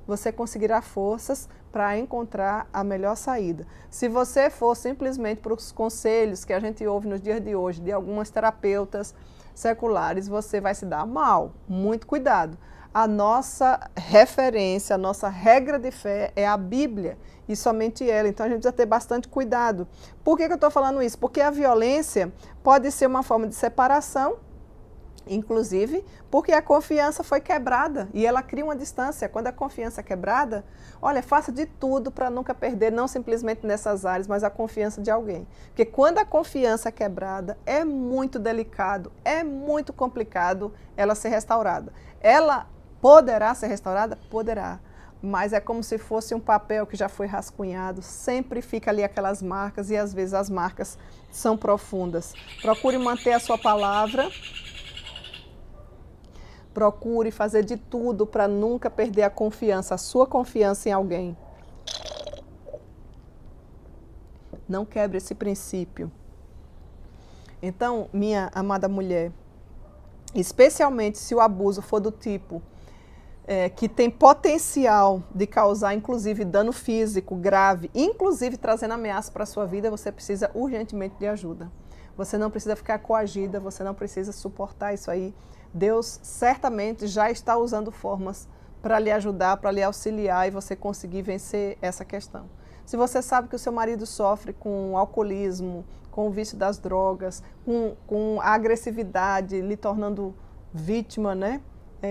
você conseguirá forças para encontrar a melhor saída. Se você for simplesmente para os conselhos que a gente ouve nos dias de hoje, de algumas terapeutas seculares, você vai se dar mal. Muito cuidado. A nossa referência, a nossa regra de fé é a Bíblia e somente ela. Então a gente precisa ter bastante cuidado. Por que eu estou falando isso? Porque a violência pode ser uma forma de separação, inclusive porque a confiança foi quebrada e ela cria uma distância. Quando a confiança é quebrada, olha, faça de tudo para nunca perder, não simplesmente nessas áreas, mas a confiança de alguém. Porque quando a confiança é quebrada, é muito delicado, é muito complicado ela ser restaurada. Ela poderá ser restaurada? Poderá. Mas é como se fosse um papel que já foi rascunhado, sempre fica ali aquelas marcas e às vezes as marcas são profundas. Procure manter a sua palavra, procure fazer de tudo para nunca perder a confiança, a sua confiança em alguém. Não quebre esse princípio. Então, minha amada mulher, especialmente se o abuso for do tipo que tem potencial de causar, inclusive, dano físico grave, inclusive trazendo ameaça para a sua vida, você precisa urgentemente de ajuda. Você não precisa ficar coagida, você não precisa suportar isso aí. Deus certamente já está usando formas para lhe ajudar, para lhe auxiliar e você conseguir vencer essa questão. Se você sabe que o seu marido sofre com alcoolismo, com o vício das drogas, com a agressividade, lhe tornando vítima, né?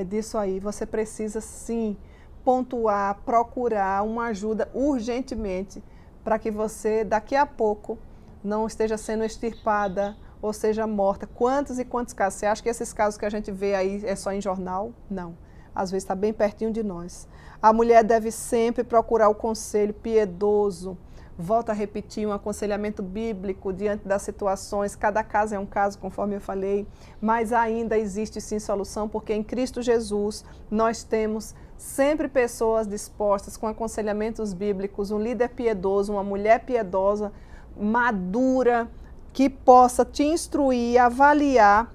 Disso aí, você precisa sim pontuar, procurar uma ajuda urgentemente para que você daqui a pouco não esteja sendo extirpada ou seja morta. Quantos e quantos casos? Você acha que esses casos que a gente vê aí é só em jornal? Não. Às vezes está bem pertinho de nós. A mulher deve sempre procurar o conselho piedoso. Volto a repetir, um aconselhamento bíblico diante das situações. Cada caso é um caso, conforme eu falei. Mas ainda existe sim solução, porque em Cristo Jesus nós temos sempre pessoas dispostas com aconselhamentos bíblicos, um líder piedoso, uma mulher piedosa, madura, que possa te instruir, avaliar,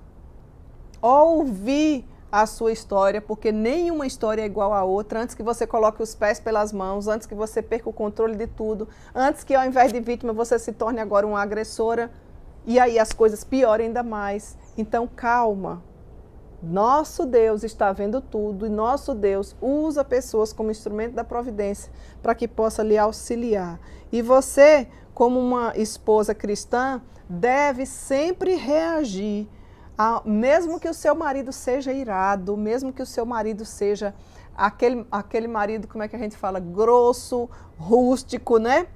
ouvir a sua história, porque nenhuma história é igual à outra. Antes que você coloque os pés pelas mãos, antes que você perca o controle de tudo, antes que ao invés de vítima você se torne agora uma agressora, e aí as coisas piorem ainda mais. Então calma, nosso Deus está vendo tudo e nosso Deus usa pessoas como instrumento da providência para que possa lhe auxiliar. E você, como uma esposa cristã, deve sempre reagir. Mesmo que o seu marido seja irado, mesmo que o seu marido seja aquele marido, como é que a gente fala, grosso, rústico, né?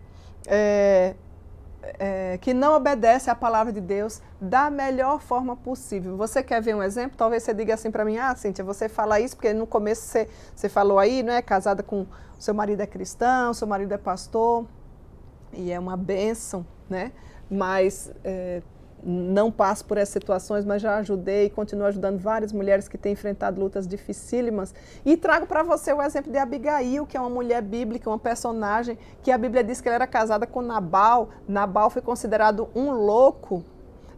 Que não obedece à palavra de Deus da melhor forma possível. Você quer ver um exemplo? Talvez você diga assim para mim, Cíntia, você fala isso porque no começo você falou aí, né? Casada com o seu marido é cristão, seu marido é pastor, e é uma bênção, né? Mas não passo por essas situações, mas já ajudei e continuo ajudando várias mulheres que têm enfrentado lutas dificílimas. E trago para você o exemplo de Abigail, que é uma mulher bíblica, uma personagem que a Bíblia diz que ela era casada com Nabal. Nabal foi considerado um louco.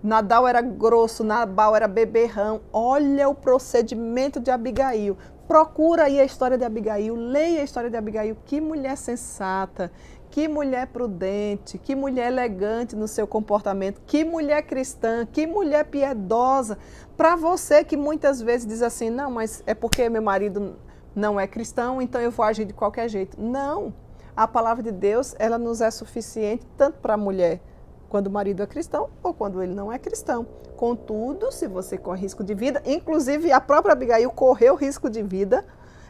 Nabal era grosso, Nabal era beberrão. Olha o procedimento de Abigail. Procura aí a história de Abigail, leia a história de Abigail. Que mulher sensata, que mulher prudente, que mulher elegante no seu comportamento, que mulher cristã, que mulher piedosa. Para você que muitas vezes diz assim, não, mas é porque meu marido não é cristão, então eu vou agir de qualquer jeito. Não, a palavra de Deus, ela nos é suficiente tanto para a mulher quando o marido é cristão ou quando ele não é cristão. Contudo, se você corre risco de vida, inclusive a própria Abigail correu risco de vida,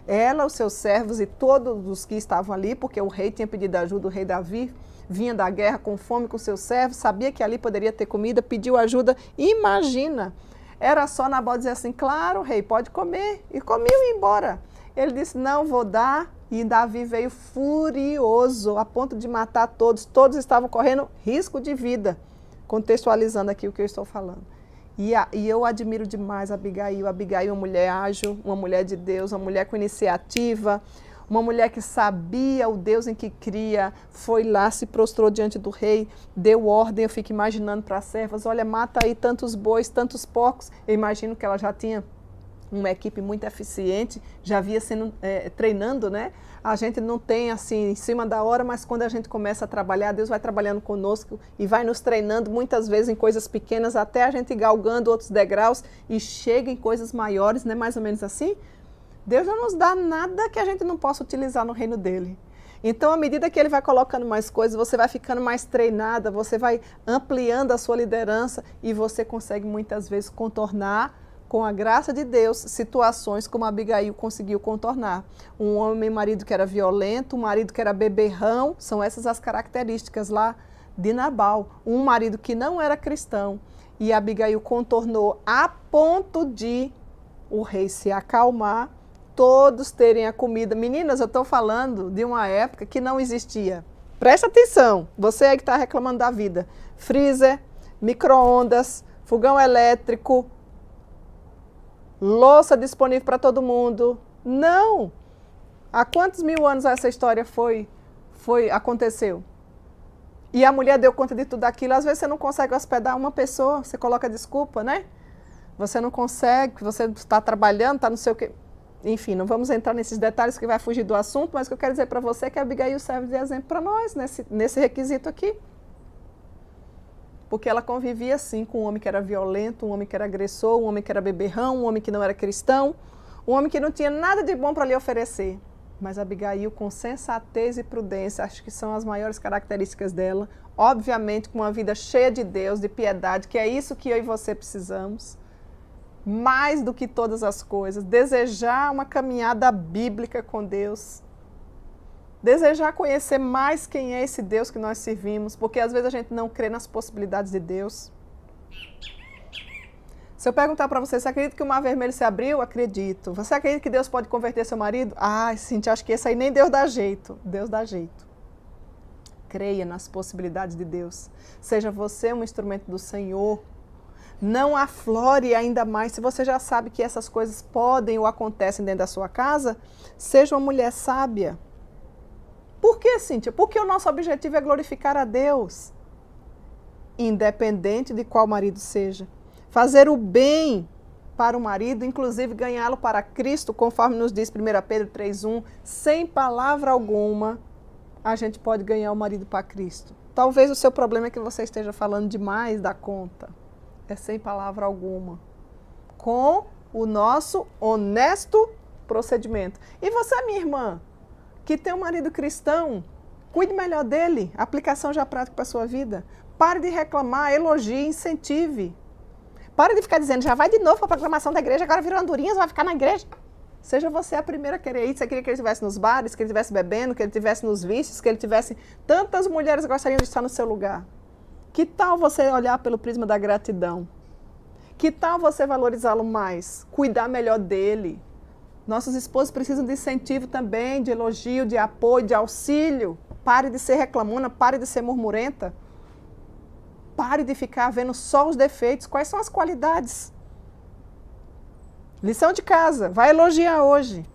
ela, os seus servos e todos os que estavam ali, porque o rei tinha pedido ajuda, o rei Davi vinha da guerra com fome com seus servos, sabia que ali poderia ter comida, pediu ajuda. Imagina, era só Nabal dizer assim, claro, rei, pode comer. E comeu e ia embora. Ele disse, não vou dar. E Davi veio furioso, a ponto de matar todos. Todos estavam correndo risco de vida, contextualizando aqui o que eu estou falando. E eu admiro demais a Abigail. Abigail é uma mulher ágil, uma mulher de Deus, uma mulher com iniciativa, uma mulher que sabia o Deus em que cria, foi lá, se prostrou diante do rei, deu ordem. Eu fico imaginando para as servas, olha, mata aí tantos bois, tantos porcos. Eu imagino que ela já tinha uma equipe muito eficiente, já havia sendo treinando, né? A gente não tem assim em cima da hora, mas quando a gente começa a trabalhar, Deus vai trabalhando conosco e vai nos treinando muitas vezes em coisas pequenas, até a gente galgando outros degraus e chega em coisas maiores, né? Mais ou menos assim. Deus não nos dá nada que a gente não possa utilizar no reino dele. Então, à medida que ele vai colocando mais coisas, você vai ficando mais treinada, você vai ampliando a sua liderança e você consegue muitas vezes contornar, com a graça de Deus, situações como a Abigail conseguiu contornar. Um homem, marido que era violento, um marido que era beberrão, são essas as características lá de Nabal. Um marido que não era cristão e Abigail contornou a ponto de o rei se acalmar todos terem a comida. Meninas, eu estou falando de uma época que não existia. Presta atenção, você aí que está reclamando da vida. Freezer, micro-ondas, fogão elétrico, louça disponível para todo mundo. Não! Há quantos mil anos essa história aconteceu? E a mulher deu conta de tudo aquilo. Às vezes você não consegue hospedar uma pessoa, você coloca desculpa, né? Você não consegue, você está trabalhando, está não sei o quê. Enfim, não vamos entrar nesses detalhes que vai fugir do assunto, mas o que eu quero dizer para você é que a Abigail serve de exemplo para nós nesse requisito aqui. Porque ela convivia assim com um homem que era violento, um homem que era agressor, um homem que era beberrão, um homem que não era cristão, um homem que não tinha nada de bom para lhe oferecer. Mas Abigail, com sensatez e prudência, acho que são as maiores características dela, obviamente com uma vida cheia de Deus, de piedade, que é isso que eu e você precisamos. Mais do que todas as coisas, desejar uma caminhada bíblica com Deus, desejar conhecer mais quem é esse Deus que nós servimos, porque às vezes a gente não crê nas possibilidades de Deus. Se eu perguntar para você, você acredita que o mar vermelho se abriu? Acredito. Você acredita que Deus pode converter seu marido? Cintia, acho que esse aí nem Deus dá jeito. Deus dá jeito. Creia nas possibilidades de Deus. Seja você um instrumento do Senhor. Não aflore ainda mais. Se você já sabe que essas coisas podem ou acontecem dentro da sua casa, seja uma mulher sábia. Por que, Cíntia? Porque o nosso objetivo é glorificar a Deus, independente de qual marido seja. Fazer o bem para o marido, inclusive ganhá-lo para Cristo, conforme nos diz 1 Pedro 3,1, sem palavra alguma, a gente pode ganhar o marido para Cristo. Talvez o seu problema é que você esteja falando demais da conta. É sem palavra alguma. Com o nosso honesto procedimento. E você, minha irmã, que tem um marido cristão, cuide melhor dele. Aplicação já prática para a sua vida. Pare de reclamar, elogie, incentive. Pare de ficar dizendo, já vai de novo para a programação da igreja, agora virou andorinhas, vai ficar na igreja. Seja você a primeira a querer ir. Você queria que ele estivesse nos bares, que ele estivesse bebendo, que ele estivesse nos vícios, que ele tivesse... Tantas mulheres gostariam de estar no seu lugar. Que tal você olhar pelo prisma da gratidão? Que tal você valorizá-lo mais? Cuidar melhor dele? Nossos esposos precisam de incentivo também, de elogio, de apoio, de auxílio. Pare de ser reclamona, pare de ser murmurenta. Pare de ficar vendo só os defeitos. Quais são as qualidades? Lição de casa. Vai elogiar hoje.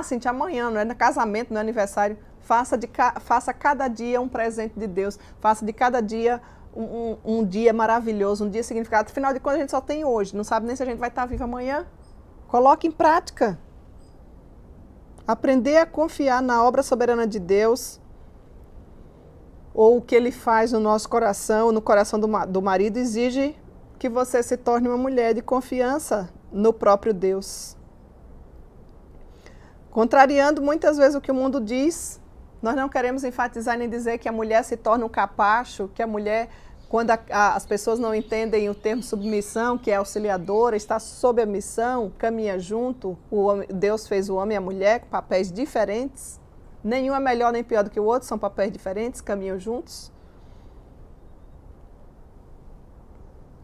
Cíntia, amanhã, não é no casamento, no aniversário. Faça cada dia um presente de Deus. Faça de cada dia um dia maravilhoso, um dia significado. Afinal de contas, a gente só tem hoje. Não sabe nem se a gente vai estar vivo amanhã. Coloque em prática. Aprender a confiar na obra soberana de Deus, ou o que Ele faz no nosso coração, no coração do marido, exige que você se torne uma mulher de confiança no próprio Deus. Contrariando muitas vezes o que o mundo diz, nós não queremos enfatizar nem dizer que a mulher se torna um capacho, que a mulher, quando as pessoas não entendem o termo submissão, que é auxiliadora, está sob a missão, caminha junto. Deus fez o homem e a mulher com papéis diferentes. Nenhum é melhor nem pior do que o outro, são papéis diferentes, caminham juntos.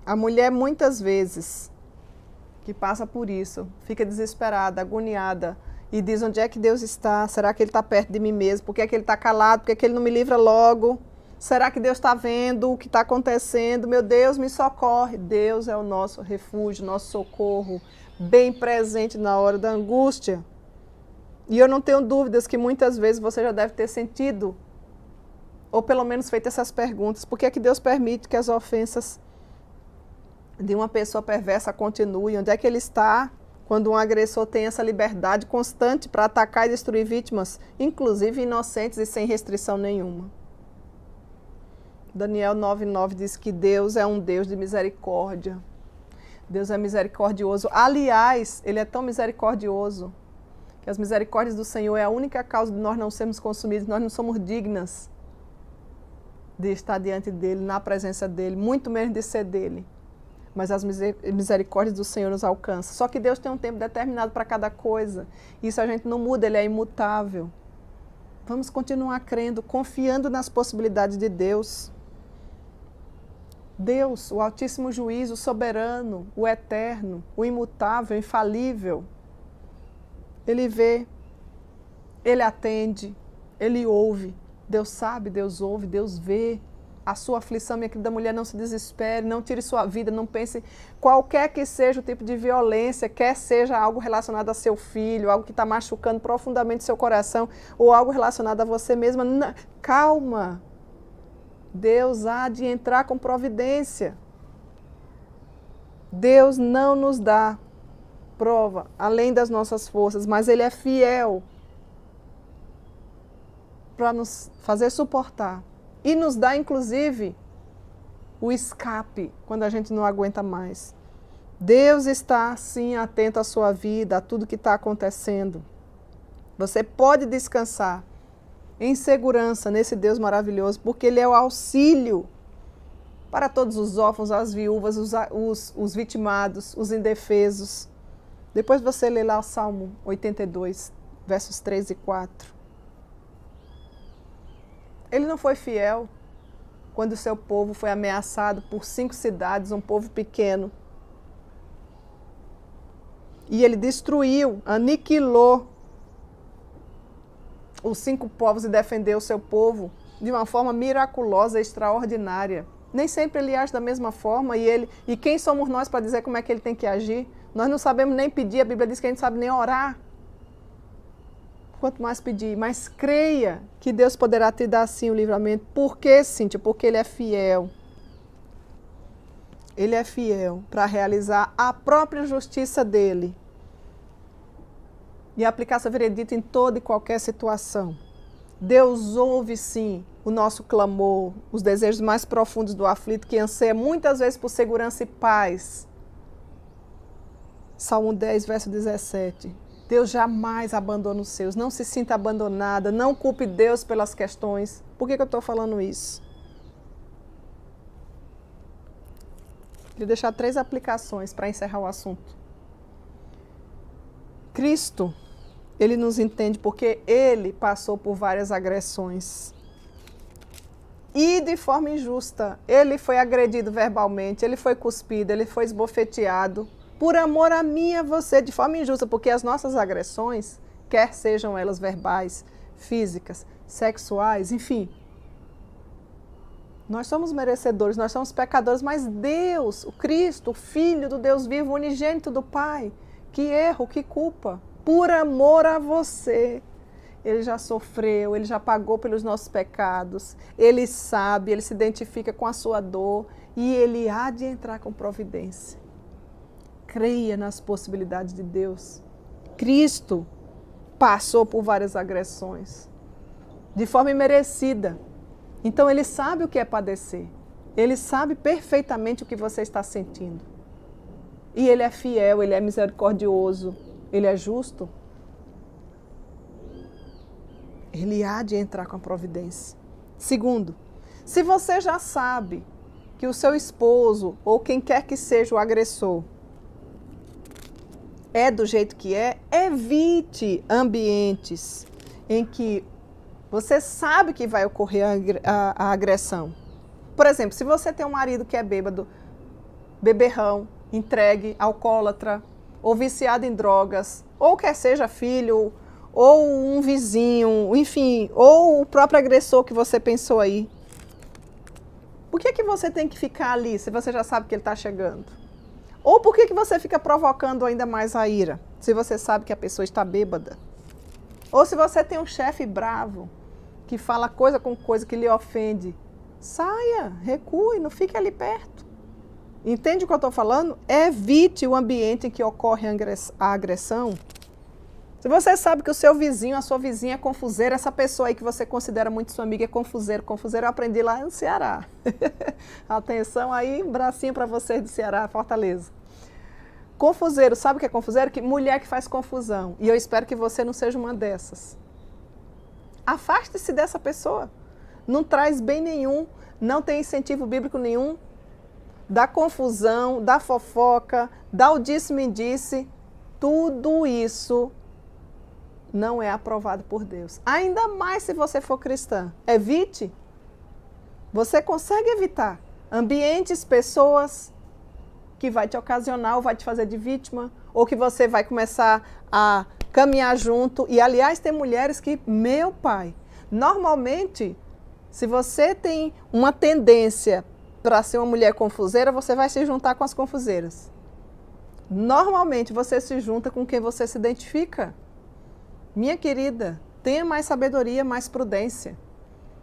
A mulher, muitas vezes, que passa por isso, fica desesperada, agoniada, e diz, onde é que Deus está? Será que Ele está perto de mim mesmo? Por que é que Ele está calado? Por que é que Ele não me livra logo? Será que Deus está vendo o que está acontecendo? Meu Deus, me socorre. Deus é o nosso refúgio, nosso socorro, bem presente na hora da angústia. E eu não tenho dúvidas que muitas vezes você já deve ter sentido, ou pelo menos feito essas perguntas. Por que é que Deus permite que as ofensas de uma pessoa perversa continuem? Onde é que Ele está quando um agressor tem essa liberdade constante para atacar e destruir vítimas, inclusive inocentes e sem restrição nenhuma? Daniel 9:9 diz que Deus é um Deus de misericórdia. Deus é misericordioso. Aliás, Ele é tão misericordioso que as misericórdias do Senhor é a única causa de nós não sermos consumidos. Nós não somos dignas de estar diante dEle, na presença dEle, muito menos de ser dEle. Mas as misericórdias do Senhor nos alcançam. Só que Deus tem um tempo determinado para cada coisa. Isso a gente não muda, Ele é imutável. Vamos continuar crendo, confiando nas possibilidades de Deus. Deus, o Altíssimo Juiz, o soberano, o eterno, o imutável, o infalível, Ele vê, Ele atende, Ele ouve. Deus sabe, Deus ouve, Deus vê. A sua aflição, minha querida mulher, não se desespere, não tire sua vida, não pense, qualquer que seja o tipo de violência, quer seja algo relacionado a seu filho, algo que está machucando profundamente seu coração, ou algo relacionado a você mesma, calma. Deus há de entrar com providência. Deus não nos dá prova além das nossas forças, mas Ele é fiel para nos fazer suportar. E nos dá, inclusive, o escape quando a gente não aguenta mais. Deus está, sim, atento à sua vida, a tudo que está acontecendo. Você pode descansar em segurança nesse Deus maravilhoso, porque Ele é o auxílio para todos os órfãos, as viúvas, os vitimados, os indefesos. Depois você lê lá o Salmo 82, versos 3 e 4. Ele não foi fiel quando o seu povo foi ameaçado por 5 cidades, um povo pequeno. E ele destruiu, aniquilou os 5 povos e defendeu o seu povo de uma forma miraculosa, extraordinária. Nem sempre ele age da mesma forma e quem somos nós para dizer como é que ele tem que agir? Nós não sabemos nem pedir, a Bíblia diz que a gente não sabe nem orar. Quanto mais pedir, mas creia que Deus poderá te dar sim o livramento. Por quê, Cíntia? Porque Ele é fiel. Ele é fiel para realizar a própria justiça dEle e aplicar seu veredito em toda e qualquer situação. Deus ouve sim o nosso clamor, os desejos mais profundos do aflito que anseia muitas vezes por segurança e paz. Salmo 10, verso 17. Deus jamais abandona os seus, não se sinta abandonada, não culpe Deus pelas questões. Por que eu estou falando isso? Vou deixar 3 aplicações para encerrar o assunto. Cristo, Ele nos entende porque Ele passou por várias agressões. E de forma injusta. Ele foi agredido verbalmente, Ele foi cuspido, Ele foi esbofeteado. Por amor a mim e a você, de forma injusta, porque as nossas agressões, quer sejam elas verbais, físicas, sexuais, enfim, nós somos merecedores, nós somos pecadores, mas Deus, o Cristo, o Filho do Deus vivo, o unigênito do Pai, que erro, que culpa, por amor a você, Ele já sofreu, Ele já pagou pelos nossos pecados, Ele sabe, Ele se identifica com a sua dor e Ele há de entrar com providência. Creia nas possibilidades de Deus. Cristo passou por várias agressões, de forma imerecida. Então Ele sabe o que é padecer. Ele sabe perfeitamente o que você está sentindo. E Ele é fiel, Ele é misericordioso, Ele é justo. Ele há de entrar com a providência. Segundo, se você já sabe que o seu esposo ou quem quer que seja o agressor é do jeito que é, evite ambientes em que você sabe que vai ocorrer a agressão. Por exemplo, se você tem um marido que é bêbado, beberrão, entregue, alcoólatra, ou viciado em drogas, ou quer seja filho, ou um vizinho, enfim, ou o próprio agressor que você pensou aí. Por que você tem que ficar ali se você já sabe que ele está chegando? Ou por que você fica provocando ainda mais a ira, se você sabe que a pessoa está bêbada? Ou se você tem um chefe bravo, que fala coisa com coisa que lhe ofende, saia, recue, não fique ali perto. Entende o que eu estou falando? Evite o ambiente em que ocorre a agressão. Se você sabe que o seu vizinho, a sua vizinha é confuseira, essa pessoa aí que você considera muito sua amiga é confuseiro. Confuseiro eu aprendi lá no Ceará. Atenção aí, bracinho para vocês do Ceará, Fortaleza. Confuseiro, sabe o que é confuseiro? Que mulher que faz confusão. E eu espero que você não seja uma dessas. Afaste-se dessa pessoa. Não traz bem nenhum, não tem incentivo bíblico nenhum. Da confusão, da fofoca, da o disse-me-disse, tudo isso não é aprovado por Deus. Ainda mais se você for cristã. Evite. Você consegue evitar ambientes, pessoas que vai te ocasionar ou vai te fazer de vítima, ou que você vai começar a caminhar junto. E, aliás, tem mulheres que, meu pai, normalmente, se você tem uma tendência para ser uma mulher confuseira, você vai se juntar com as confuseiras. Normalmente, você se junta com quem você se identifica. Minha querida, tenha mais sabedoria, mais prudência.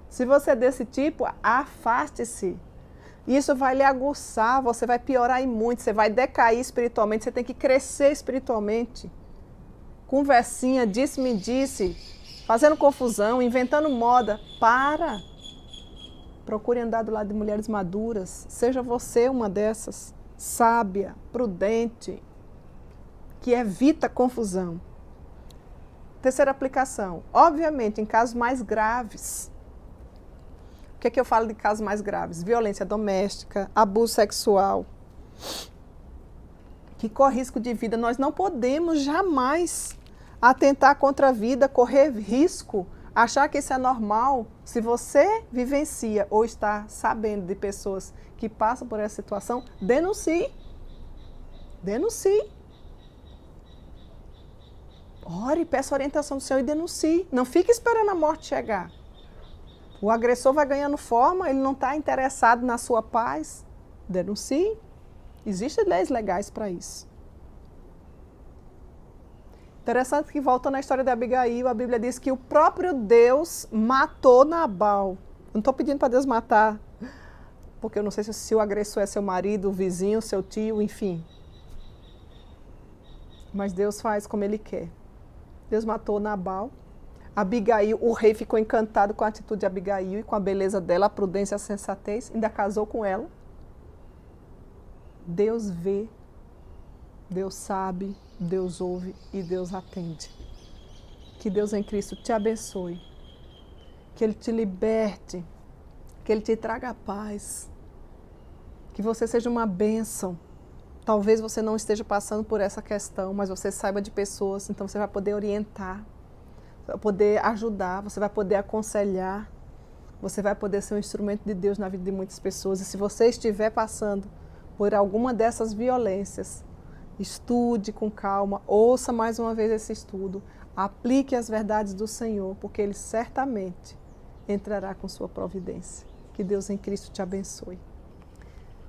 Se você é desse tipo, afaste-se. Isso vai lhe aguçar, você vai piorar em muito, você vai decair espiritualmente, você tem que crescer espiritualmente. Conversinha, disse-me disse, fazendo confusão, inventando moda. Para! Procure andar do lado de mulheres maduras. Seja você uma dessas, sábia, prudente, que evita confusão. Terceira aplicação. Obviamente, em casos mais graves. O que é que eu falo de casos mais graves? Violência doméstica, abuso sexual, que corre risco de vida. Nós não podemos jamais atentar contra a vida, correr risco, achar que isso é normal. Se você vivencia ou está sabendo de pessoas que passam por essa situação, denuncie. Denuncie. Ore, peça orientação do Senhor e denuncie. Não fique esperando a morte chegar. O agressor vai ganhando forma, ele não está interessado na sua paz. Denuncie. Existem leis legais para isso. Interessante que, voltando à história de Abigail, a Bíblia diz que o próprio Deus matou Nabal. Eu não estou pedindo para Deus matar, porque eu não sei se o agressor é seu marido, o vizinho, seu tio, enfim. Mas Deus faz como Ele quer. Deus matou Nabal. Abigail, o rei ficou encantado com a atitude de Abigail e com a beleza dela, a prudência, a sensatez, ainda casou com ela. Deus vê, Deus sabe, Deus ouve e Deus atende. Que Deus em Cristo te abençoe, que Ele te liberte, que Ele te traga a paz, que você seja uma bênção. Talvez você não esteja passando por essa questão, mas você saiba de pessoas, então você vai poder orientar, vai poder ajudar, você vai poder aconselhar, você vai poder ser um instrumento de Deus na vida de muitas pessoas. E se você estiver passando por alguma dessas violências, estude com calma, ouça mais uma vez esse estudo, aplique as verdades do Senhor, porque Ele certamente entrará com sua providência. Que Deus em Cristo te abençoe.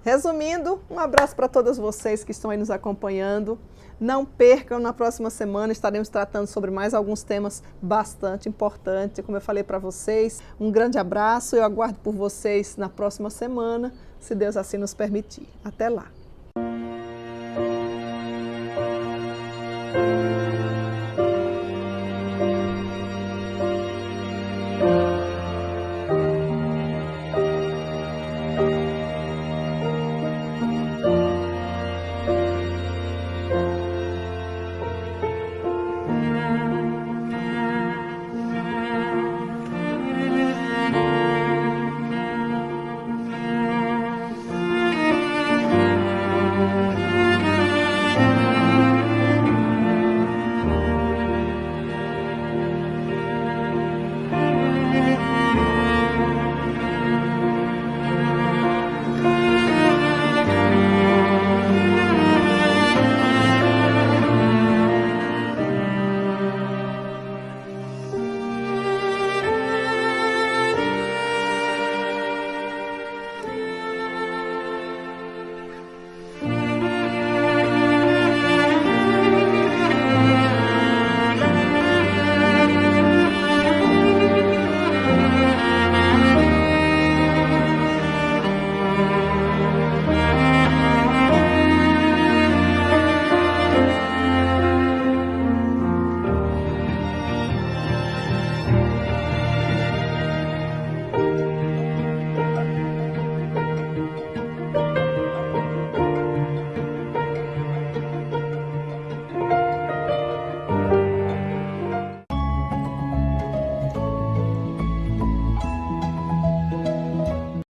Resumindo, um abraço para todas vocês que estão aí nos acompanhando. Não percam, na próxima semana estaremos tratando sobre mais alguns temas bastante importantes, como eu falei para vocês. Um grande abraço, eu aguardo por vocês na próxima semana, se Deus assim nos permitir. Até lá!